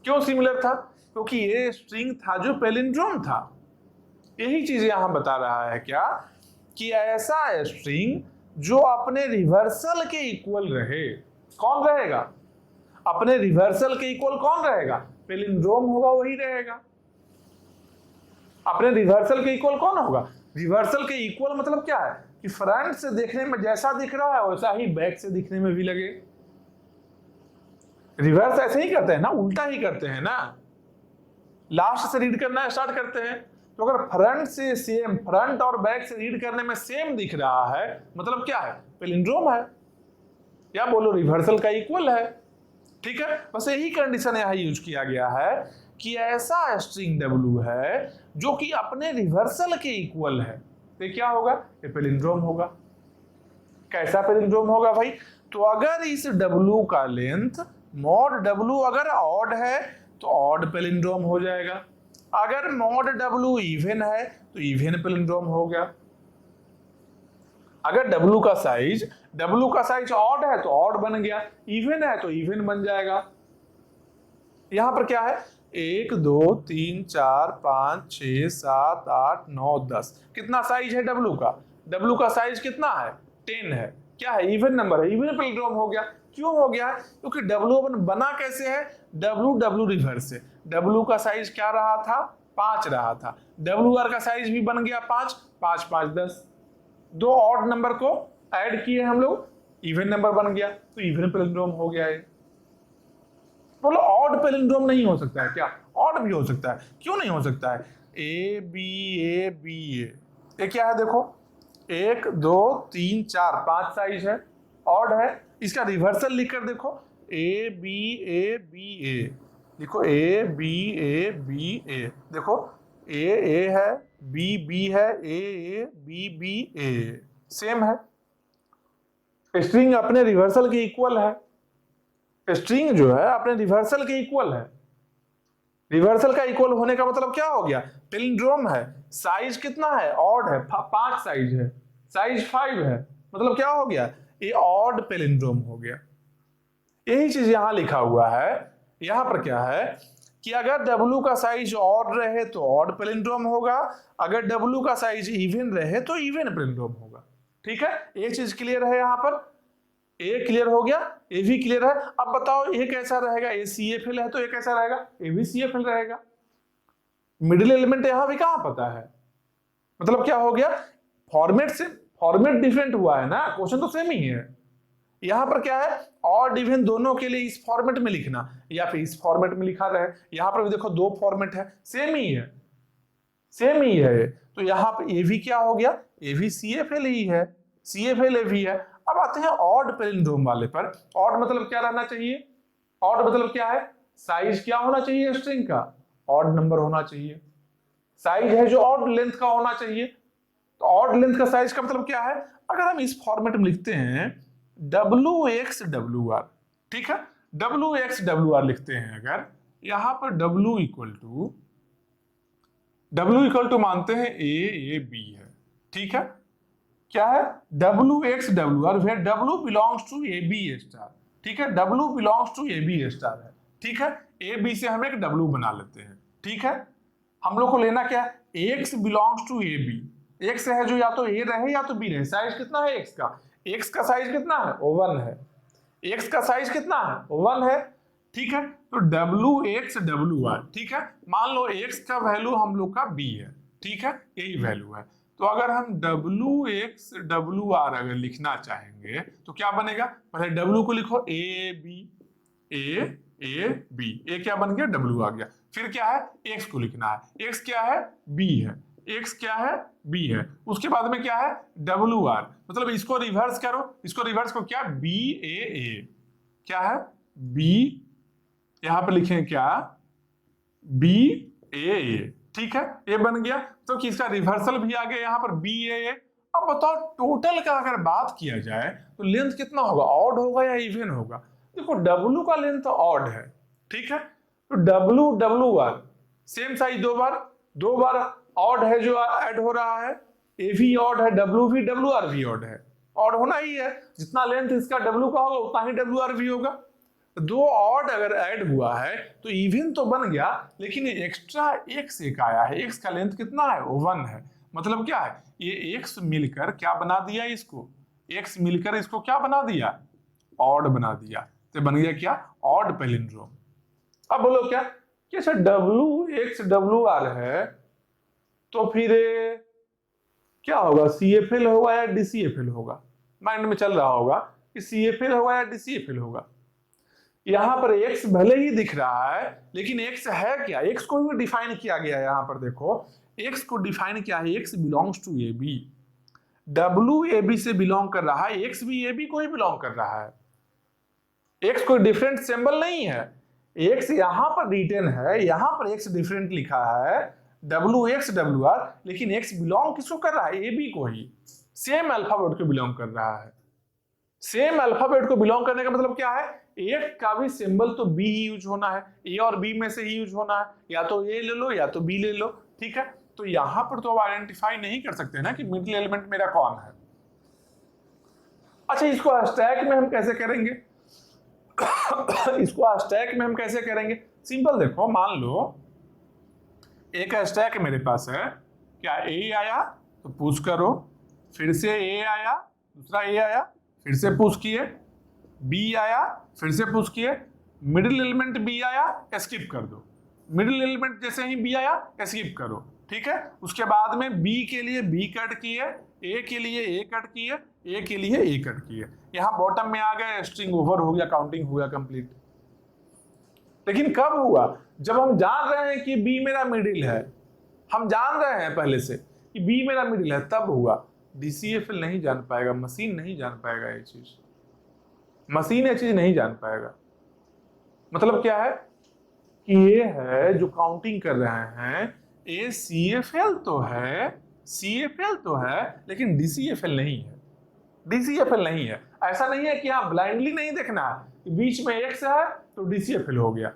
क्यों सिमिलर था, क्योंकि ये स्ट्रिंग था जो पैलिंड्रोम था, यही चीज यहां बता रहा है क्या कि ऐसा स्ट्रिंग जो अपने रिवर्सल के इक्वल रहे, कौन रहेगा? अपने रिवर्सल के इक्वल कौन रहेगा? पैलिंड्रोम होगा, वही रहेगा। अपने रिवर्सल के इक्वल कौन होगा? रिवर्सल के इक्वल मतलब क्या है कि फ्रंट से देखने में जैसा दिख रहा है वैसा ही बैक से दिखने में भी लगे। रिवर्स ऐसे ही करते हैं ना, उल्टा ही करते हैं ना, लास्ट से रीड करना स्टार्ट करते हैं। तो अगर फ्रंट से सेम, फ्रंट और बैक से रीड करने में सेम दिख रहा है मतलब क्या है? पैलिंड्रोम है, या बोलो रिवर्सल का इक्वल है। ठीक है, बस यही कंडीशन यहां यूज किया गया है कि ऐसा स्ट्रिंग W है जो कि अपने रिवर्सल के इक्वल है, तो क्या होगा? ये पैलिंड्रोम होगा। कैसा पैलिंड्रोम होगा भाई? तो अगर इस W का लेंथ मॉड W अगर ऑड है तो ऑड पैलिंड्रोम हो जाएगा, अगर मॉड W इवन है तो इवन पैलिंड्रोम हो गया। अगर W का साइज ऑड है तो ऑड बन गया, इवन है तो इवन बन जाएगा। यहां पर क्या है? 1 2 3 4 5 6 7 8 9 10, कितना साइज है W का? W का साइज कितना है? 10 है। क्या है? इवन नंबर है, इवन पैलिंड्रोम हो गया। क्यों हो गया? क्योंकि W बना कैसे है? W रिवर्स से। W का साइज क्या रहा था? 5 रहा था। WR का साइज भी बन गया 5, 5 5 10। दो ऑड नंबर को ऐड किए हम लोग, इवन नंबर बन गया, तो इवन पैलिंड्रोम हो गया है। बोलो ऑड पैलिंड्रोम नहीं हो सकता है क्या? ऑड भी हो सकता है। क्यों नहीं हो सकता है? A B A B A, ये क्या है? देखो 1 2 3 4 5 साइज है, ऑड है। इसका रिवर्सल लिख कर देखो, A B A B A, लिखो A B A B A, देखो A A है, B B है, A A B B A, same है। स्ट्रिंग अपने रिवर्सल के इक्वल है। स्ट्रिंग जो है अपने रिवर्सल के इक्वल है। रिवर्सल का इक्वल होने का मतलब क्या हो गया? पैलिंड्रोम है। साइज कितना है? ऑड है, 5 साइज है, साइज 5 है, मतलब क्या हो गया? ये ऑड पैलिंड्रोम हो गया। यही चीज यहां लिखा हुआ है। यहां पर क्या है कि अगर W का साइज ऑड रहे तो ऑड पैलिंड्रोम होगा, अगर W का साइज इवन रहे तो इवन पैलिंड्रोम होगा। ठीक है, एक चीज क्लियर है यहां पर। ए क्लियर हो गया, ए भी क्लियर है। अब बताओ ये कैसा रहेगा? ए CFL है तो ये कैसा रहेगा? ए भी CFL रहेगा। मिडिल एलिमेंट यहां भी कहां पता है, मतलब क्या हो गया? फॉर्मेट डिफरेंट हुआ है ना, क्वेश्चन तो सेम ही है। यहां पर क्या है? ऑड इवन दोनों के लिए इस फॉर्मेट में लिखना या फिर इस फॉर्मेट में लिखा रहे। यहां पर भी देखो 2 फॉर्मेट है, सेम ही है, सेम ही है। तो यहां पर ए भी क्या हो गया? ए भी CFL ही है, CFL ए भी है। अब आते हैं ऑड पैलिंड्रोम वाले पर। ऑड मतलब क्या रहना चाहिए? ऑड मतलब क्या है? साइज क्या होना चाहिए स्ट्रिंग का? ऑड नंबर होना चाहिए। साइज है जो ऑड लेंथ का होना चाहिए। तो ऑड लेंथ का साइज का मतलब क्या है? अगर हम इस फॉर्मेट में लिखते हैं WXWR, ठीक है, WXWR लिखते हैं अगर, यहां पर W इक्वल टू मानते हैं A B है, ठीक है। क्या है? WXWR where W belongs to AB star, ठीक है, W belongs to AB star है, ठीक है। AB से हम एक W बना लेते हैं, ठीक है। हम लोग को लेना क्या है? X belongs to AB, X है जो या तो A रहे या तो B रहे। साइज कितना है X का? X का साइज कितना है? 1 है। X का साइज कितना है? 1 है, ठीक है। तो WXWR, ठीक है। मान लो X का वैल्यू हम लोग का B है, ठीक है, यही वैल्यू है। तो अगर हम WXWR अगर लिखना चाहेंगे तो क्या बनेगा? पहले W को लिखो AB, A क्या बन गया? W आ गया। फिर क्या है? X को लिखना है। X क्या है? B है। X क्या है? B है। उसके बाद में क्या है? WR, मतलब इसको रिवर्स करो, इसको रिवर्स करो, क्या? BAA, क्या है? B, यहां पर लिखें क्या? BAA, ठीक है, ये बन गया। तो किसका रिवर्सल भी आ गया यहाँ पर? BAA। अब बताओ टोटल का अगर बात किया जाए तो लेंथ कितना होगा? ऑड होगा या इवन होगा? देखो W का लेंथ ऑड है, ठीक है, तो WWR सेम साइज दो बार ऑड है जो ऐड हो रहा है। A भी ऑड है, W भी, WR भी ऑड है, ऑड होना ही है। जितना लेंथ इसका W का होगा उतना ही WR भी होगा। दो ऑड अगर ऐड हुआ है तो इवन तो बन गया, लेकिन एक्स्ट्रा एक्स एक आया है। एक्स का लेंथ कितना है? 1 है। मतलब क्या है? ये एक्स मिलकर क्या बना दिया इसको? एक्स मिलकर इसको क्या बना दिया? ऑड बना दिया। तो बन गया क्या? Odd palindrome. अब बोलो क्या कि sir W x W R है तो फिर क्या होगा? CFL होगा या DCFL होगा? माइंड में चल रहा होगा कि CFL होगा या DCFL होगा। यहां पर x भले ही दिख रहा है लेकिन x है क्या? x को भी डिफाइन किया गया है। यहां पर देखो x को डिफाइन किया है, x belongs to AB। W AB से बिलोंग कर रहा है, x भी AB को ही बिलोंग कर रहा है। x कोई डिफरेंट सिंबल नहीं है। x यहां पर रिटेन है, यहां पर x डिफरेंट लिखा है WX WR, लेकिन x बिलोंग किसको कर रहा है? AB को ही। सेम अल्फाबेट को बिलोंग कर रहा है। सेम अल्फाबेट को बिलोंग करने का मतलब क्या है? एक का भी सिंबल तो बी ही यूज होना है, ए और बी में से ही यूज होना है। या तो ए ले लो या तो बी ले लो, ठीक है। तो यहां पर तो अब आइडेंटिफाई नहीं कर सकते ना कि मिडिल एलिमेंट मेरा कौन है। अच्छा, इसको स्टैक में हम कैसे करेंगे? इसको स्टैक में हम कैसे करेंगे? सिंपल देखो, मान लो एक स्टैक मेरे पास है, क्या ए आया तो पुश करो, फिर से ए आया, दूसरा ए आया, फिर से पुश किए, बी आया, फिर से पुश किए, मिडिल एलिमेंट बी आया, स्किप कर दो। मिडिल एलिमेंट जैसे ही बी आया स्किप करो, ठीक है। उसके बाद में बी के लिए बी कट किए, ए के लिए ए कट किए, ए के लिए ए कट किए। यहां बॉटम में आ गए, स्ट्रिंग ओवर हो गया, काउंटिंग हो गया कंप्लीट। लेकिन कब हुआ? जब हम जान रहे हैं कि बी मेरा मिडिल है, हम जान रहे हैं पहले से कि बी मेरा मिडिल है, तब हुआ। DCFL नहीं जान पाएगा, मशीन नहीं जान पाएगा ये चीज, मशीन ये चीज नहीं जान पाएगा। मतलब क्या है कि ये है जो काउंटिंग कर रहे हैं, ये CFL तो है, CFL तो है, लेकिन DCFL नहीं है। DCFL नहीं है। ऐसा नहीं है कि हाँ ब्लाइंडली नहीं देखना है कि बीच में x है तो DCFL हो गया,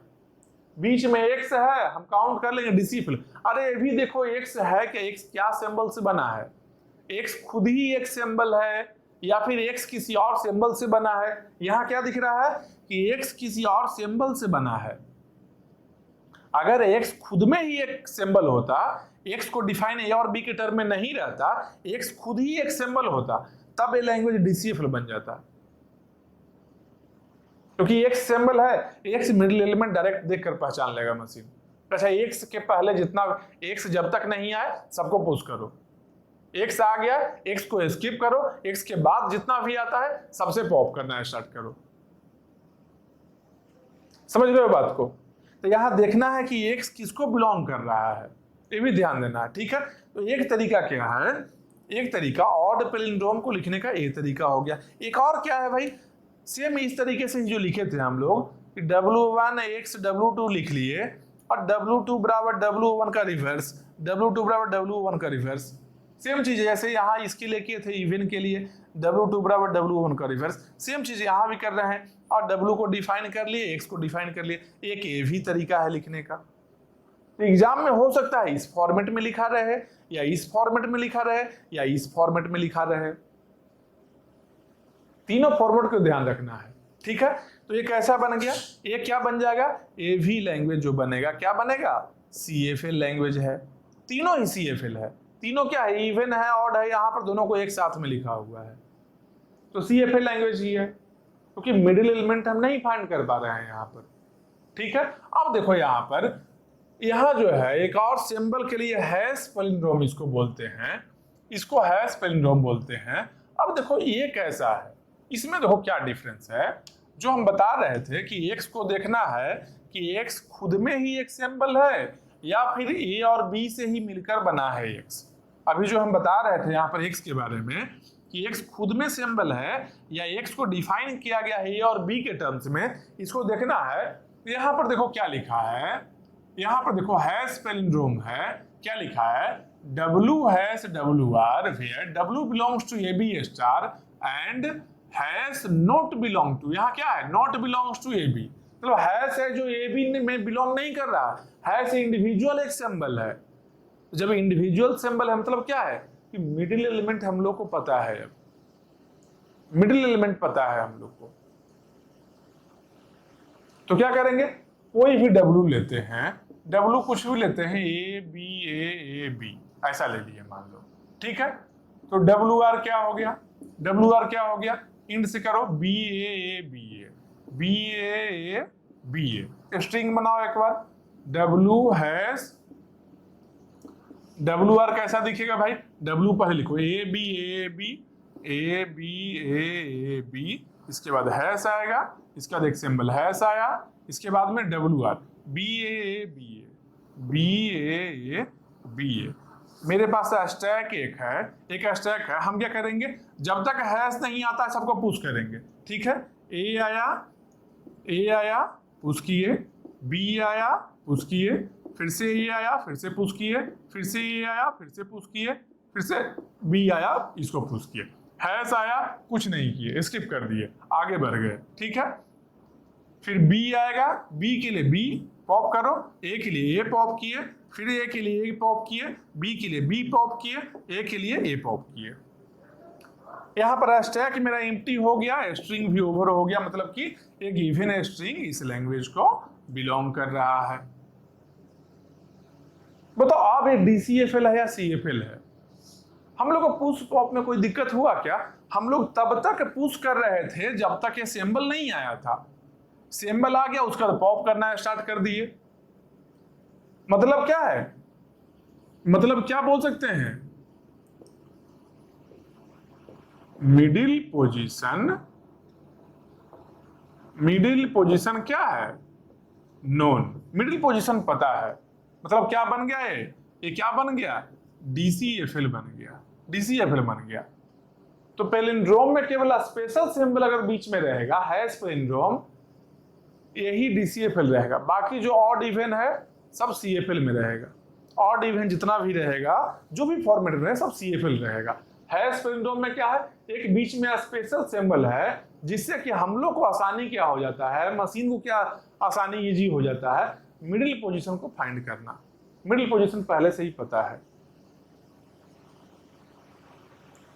बीच में x है हम काउंट कर लेंगे DCFL। अरे ये भी देखो x है क्या, x क्या सिंबल से बना है? x खुद ही एक सिंबल है या फिर x किसी और सिंबल से बना है? यहां क्या दिख रहा है कि x किसी और सिंबल से बना है। अगर x खुद में ही एक सिंबल होता, x को डिफाइन a और b के टर्म में नहीं रहता, x खुद ही एक सिंबल होता, तब ये लैंग्वेज DCFL बन जाता। क्योंकि x सिंबल है, x मिडिल एलिमेंट डायरेक्ट देखकर पहचान लेगा मशीन। अच्छा, x के पहले जितना, x जब तक नहीं आए सबको पुश करो, x आ गया x को स्किप करो, x के बाद जितना भी आता है सबसे पॉप करना स्टार्ट करो। समझ रहे हो बात को? तो यहां देखना है कि x किसको बिलोंग कर रहा है, ये भी ध्यान देना है, ठीक है। तो एक तरीका क्या है, एक तरीका ऑड पैलिंड्रोम को लिखने का एक तरीका हो गया। एक और क्या है भाई, सेम इस तरीके से जो लिखे थे हम लोग कि W1 x W2 लिख लिए और W2 बराबर W1 का रिवर्स, W2 बराबर W1 का रिवर्स। सेम चीज जैसे यहाँ इसके लिए किए थे इवन के लिए, W2 बराबर W1 का रिवर्स, सेम चीज यहाँ भी कर रहे हैं। और W को डिफाइन कर लिए, X को डिफाइन कर लिए। एक ये भी तरीका है लिखने का। तो एग्जाम में हो सकता है इस फॉर्मेट में लिखा रहे या इस फॉर्मेट में लिखा रहे या इस फॉर्मेट में लिखा रहे, तीनों फॉर्मेट को ध्यान रखना है, ठीक है। तो ये कैसा बन गया, ये क्या बन जाएगा, ये भी लैंग्वेज जो बनेगा क्या बनेगा, CFL लैंग्वेज है। तीनों ही CFL है, तीनों क्या है, इवन है, ऑड है, यहाँ पर दोनों को एक साथ में लिखा हुआ है, तो CFL लैंग्वेज ही है, क्योंकि मिडिल एलिमेंट हम नहीं फाइंड कर पा रहे हैं यहाँ पर, ठीक है। अब देखो यहाँ पर, यहाँ जो है एक और सिंबल के लिए हैश पैलिंड्रोम इसको बोलते हैं, इसको हैश पैलिंड्रोम बोलते हैं। अब देखो ये कैसा है, इसमें देखो क्या डिफरेंस है। जो हम बता रहे थे कि x को देखना है कि x खुद में ही एक सिंबल है या फिर a और b से ही मिलकर बना है x। अभी जो हम बता रहे थे यहाँ पर x के बारे में कि x खुद में सिंबल है या x को डिफाइन किया गया है a और b के टर्म्स में, इसको देखना है। यहाँ पर देखो क्या लिखा है, यहाँ पर देखो हैश पैलिंड्रोम है, क्या लिखा है, W hash WR where W belongs to AB star and hash not belong to, यहाँ क्या है, नॉट बिलोंग्स टू AB। मतलब हैश है जो AB में बिलोंग नहीं कर रहा, हैश इंडिविजुअल एक सिंबल है। जब इंडिविजुअल सिंबल है मतलब क्या है कि मिडिल एलिमेंट हम लोग को पता है, मिडिल एलिमेंट पता है हम लोग को। तो क्या करेंगे, कोई भी डब्ल्यू लेते हैं, डब्ल्यू कुछ भी लेते हैं, ए बी ऐसा ले लिए मान लो, ठीक है। तो डब्ल्यू आर क्या हो गया, डब्ल्यू आर क्या हो गया, इंड से करो B A B A, string बनाओ एक बार, डब्ल्यू हैज, डब्ल्यू आर कैसा दिखेगा भाई, डब्ल्यू पहले लिखो ए बी, इसके बाद हैश आएगा, इसके बाद एक सिंबल हैश आया, इसके बाद में डब्ल्यू आर बी ए, मेरे पास स्टैक एक स्टैक है, हम क्या करेंगे, जब तक हैश नहीं आता सबको पुश करेंगे, ठीक है। ए आया पुश किए, बी आया पुश किए, फिर से ए आया, फिर से पुश किए, फिर से ए आया, फिर से पुश किए, फिर से बी आया, इसको पुश किए, हैश आया, कुछ नहीं किए, स्किप कर दिए, आगे बढ़ गए, ठीक है। फिर बी आएगा, बी के लिए बी पॉप करो, ए के लिए ए पॉप किए, फिर ए के लिए ए पॉप किए, बी के लिए बी पॉप किए, ए के लिए ए पॉप किए। यहाँ पर स्टैक मेरा एम्प्टी हो गया, स्ट्रिंग भी ओवर हो गया, मतलब कि एक गिवन स्ट्रिंग इस लैंग्वेज को बिलोंग कर रहा है। बताओ आप ये DCFL है या CFL है? हम लोग को पुश पॉप में कोई दिक्कत हुआ क्या? हम लोग तब तक पुश कर रहे थे जब तक ये सिंबल नहीं आया था, सिंबल आ गया उसका तो पॉप करना स्टार्ट कर दिए। मतलब क्या है, मतलब क्या बोल सकते हैं, मिडिल पोजीशन क्या है, नोन, मिडिल पोजीशन पता है, मतलब क्या बन गया ये क्या बन गया, DCFL बन गया। तो पैलिंड्रोम में केवल स्पेशल सिंबल अगर बीच में रहेगा, हैश पैलिंड्रोम, यही DCFL रहेगा, बाकी जो ऑड इवन है सब CFL में रहेगा। ऑड इवन जितना भी रहेगा, जो भी फॉर्मेट में सब CFL रहेगा। हैश पैलिंड्रोम में क्या है, एक बीच में स्पेशल सिंबल है, जिससे कि हम लोग को आसानी क्या हो जाता है, मशीन को क्या आसानी इजी हो जाता है, मिडिल पोजीशन को फाइंड करना। मिडिल पोजीशन पहले से ही पता है,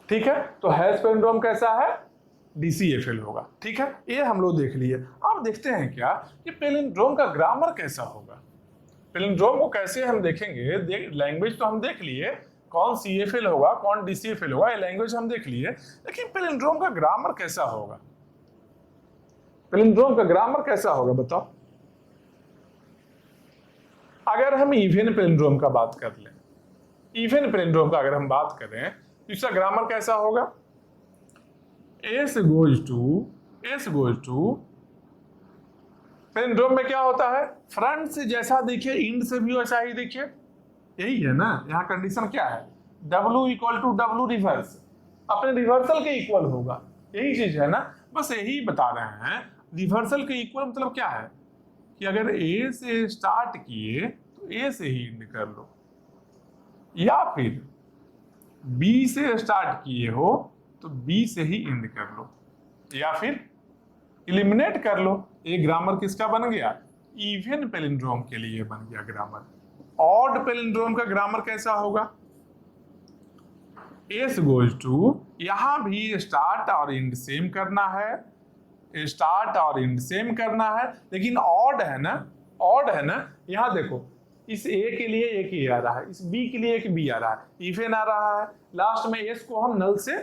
ठीक है। तो हैश पैलिंड्रोम कैसा है, DCFL होगा, ठीक है। ये हम लोग देख लिए। अब देखते हैं क्या कि पैलिंड्रोम का ग्रामर कैसा होगा। पैलिंड्रोम को कैसे हम देखेंगे, लैंग्वेज तो हम देख लिए, कौन CFL होगा कौन DCFL होगा, ये लैंग्वेज हम देख लिए, लेकिन पैलिंड्रोम का ग्रामर कैसा होगा, पैलिंड्रोम का ग्रामर कैसा होगा बताओ। अगर हम इवन पैलिंड्रोम का बात कर लें, इवन पैलिंड्रोम का अगर हम बात करें तो इसका ग्रामर कैसा होगा, S goes to पैलिंड्रोम में क्या होता है, फ्रंट से जैसा दिखे इंड से भी वैसा ही दिखे, यही है ना। यहाँ कंडीशन क्या है, W = W रिवर्स, अपने रिवर्सल के इक्वल होगा, यही चीज है ना, बस यही बता रहे हैं। रिवर्सल के इक्वल मतलब क्या है कि अगर A से स्टार्ट किए तो A से ही इंड कर लो, या फिर B से स्टार्ट किए हो तो B से ही इंड कर लो, या फिर एलिमिनेट कर लो। ये ग्रामर किसका बन गया, इवन पैलिंड्रोम के लिए बन गया ग्रामर। ऑड पैलिंड्रोम का ग्रामर कैसा होगा, S goes to, यहां भी स्टार्ट और इंड सेम करना है, स्टार्ट और इंड सेम करना है, लेकिन ऑड है ना, यहां देखो इस A के लिए एक ही आ रहा है, इस B के लिए एक B आ रहा है, इवन आ रहा है, लास्ट में S को हम नल से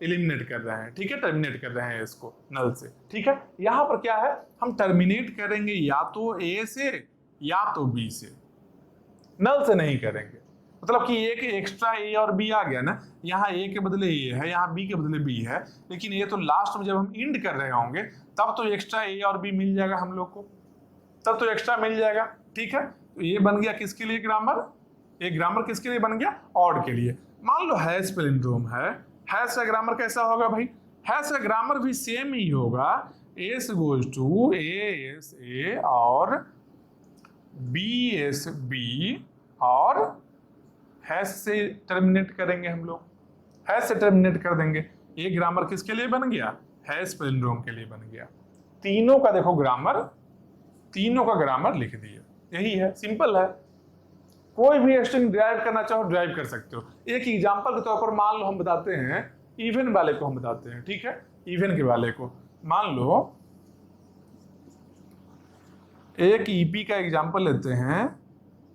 एलिमिनेट कर रहे हैं, ठीक है, टर्मिनेट कर रहे हैं इसको नल से, ठीक है। यहां पर क्या है, हम टर्मिनेट करेंगे या तो A से या तो B से, नल से नहीं करेंगे। मतलब कि एक एक्स्ट्रा A और B आ गया ना, यहाँ A के बदले A है, यहाँ B के बदले B है, लेकिन ये तो लास्ट में जब हम इंड कर रहे होंगे तब तो एक्स्ट्रा A और B मिल जाएगा हम लोग को, तब तो एक्स्ट्रा मिल जाएगा, ठीक है। तो ये बन गया किसके लिए ग्रामर, ये ग्रामर किसके लिए बन गया, ऑड के लिए। मान लो हैश पैलिंड्रोम है, हैश का ग्रामर कैसा होगा भाई, हैश का ग्रामर भी सेम ही होगा, S goes to A और B और हैश से टर्मिनेट करेंगे हम लोग, हैश से टर्मिनेट कर देंगे। ये ग्रामर किसके लिए बन गया, हैश पैलिंड्रोम के लिए बन गया। तीनों का देखो ग्रामर, तीनों का ग्रामर लिख दिया, यही है, सिंपल है। कोई भी स्ट्रिंग ड्राइव करना चाहो ड्राइव कर सकते हो। एक एग्जांपल के तौर पर मान लो हम बताते हैं, इवन वाले को हम बताते हैं, ठीक है, इवन के वाले को मान लो एक ईपी का एग्जांपल लेते हैं,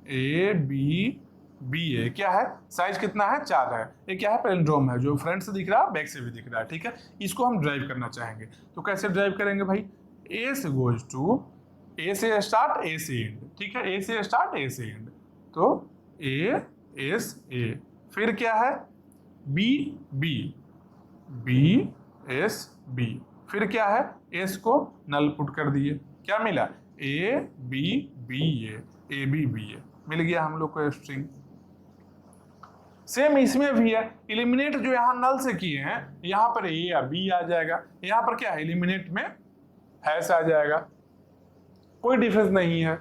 ए बी बी ए, क्या है, साइज कितना है, 4 है। ये क्या है, पैलिंड्रोम है, जो फ्रंट से दिख रहा है बैक से भी दिख रहा है, ठीक है। इसको हम ड्राइव करना चाहेंगे, तो कैसे ड्राइव करेंगे भाई, ए से गोज टू, ए से स्टार्ट ए से एंड, ठीक है, ए से स्टार्ट ए से एंड, तो ए एस ए, फिर क्या है, B B B S B, फिर क्या है, एस को नल पुट कर दिए, क्या मिला, A B A B B A, मिल गया हम लोग को स्ट्रिंग। सेम इसमें भी है, एलिमिनेट जो यहाँ नल से किए हैं, यहाँ पर ए या बी आ जाएगा, यहाँ पर क्या है, एलिमिनेट में हैश आ जाएगा, कोई डिफरेंस नहीं है।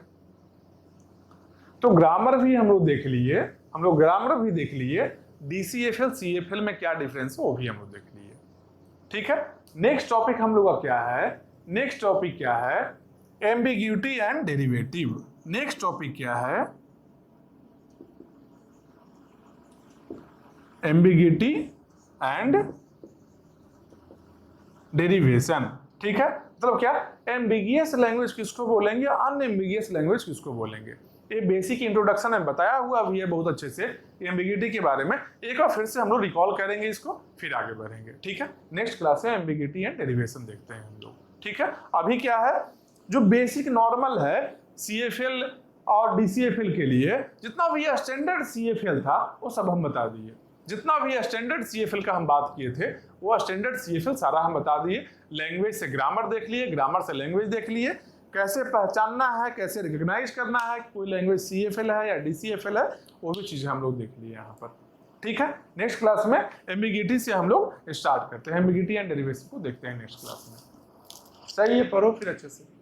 तो ग्रामर भी हम लोग देख लिए, हम लोग ग्रामर भी देख लिए, DCFL CFL में क्या डिफरेंस है वो भी हम लोग देख लिए, ठीक है। नेक्स्ट टॉपिक हम लोग का क्या है, नेक्स्ट टॉपिक क्या है, ambiguity and derivative. Next topic क्या है, एम्बिग्यूटी एंड डेरिवेशन, ठीक है। मतलब क्या, एम्बिगियस लैंग्वेज किसको बोलेंगे, अनएम्बिगियस लैंग्वेज किसको बोलेंगे, ये बेसिक इंट्रोडक्शन में बताया हुआ भी है बहुत अच्छे से एम्बिग्यूटी के बारे में। एक बार फिर से हम लोग रिकॉल करेंगे इसको, फिर आगे बढ़ेंगे, ठीक है। नेक्स्ट क्लास में एम्बिग्यूटी एंड डेरिवेशन देखते हैं हम लोग, ठीक है। अभी क्या है, जो बेसिक नॉर्मल है CFL और DCFL के लिए, जितना भी स्टैंडर्ड CFL था वो सब हम बता दिए, जितना भी स्टैंडर्ड CFL का हम बात किए थे वो स्टैंडर्ड CFL सारा हम बता दिए। लैंग्वेज से ग्रामर देख लिए, ग्रामर से लैंग्वेज देख लिए, कैसे पहचानना है, कैसे रिकॉग्नाइज करना है कोई लैंग्वेज CFL है या DCFL है, वो भी चीजें हम लोग देख लिए यहाँ पर, ठीक है। नेक्स्ट क्लास में एम्बिग्यूटी से हम लोग स्टार्ट करते हैं, एम्बिग्यूटी एंड डेरिवेशन को देखते हैं नेक्स्ट क्लास में। सही है, पढ़ो फिर अच्छे से।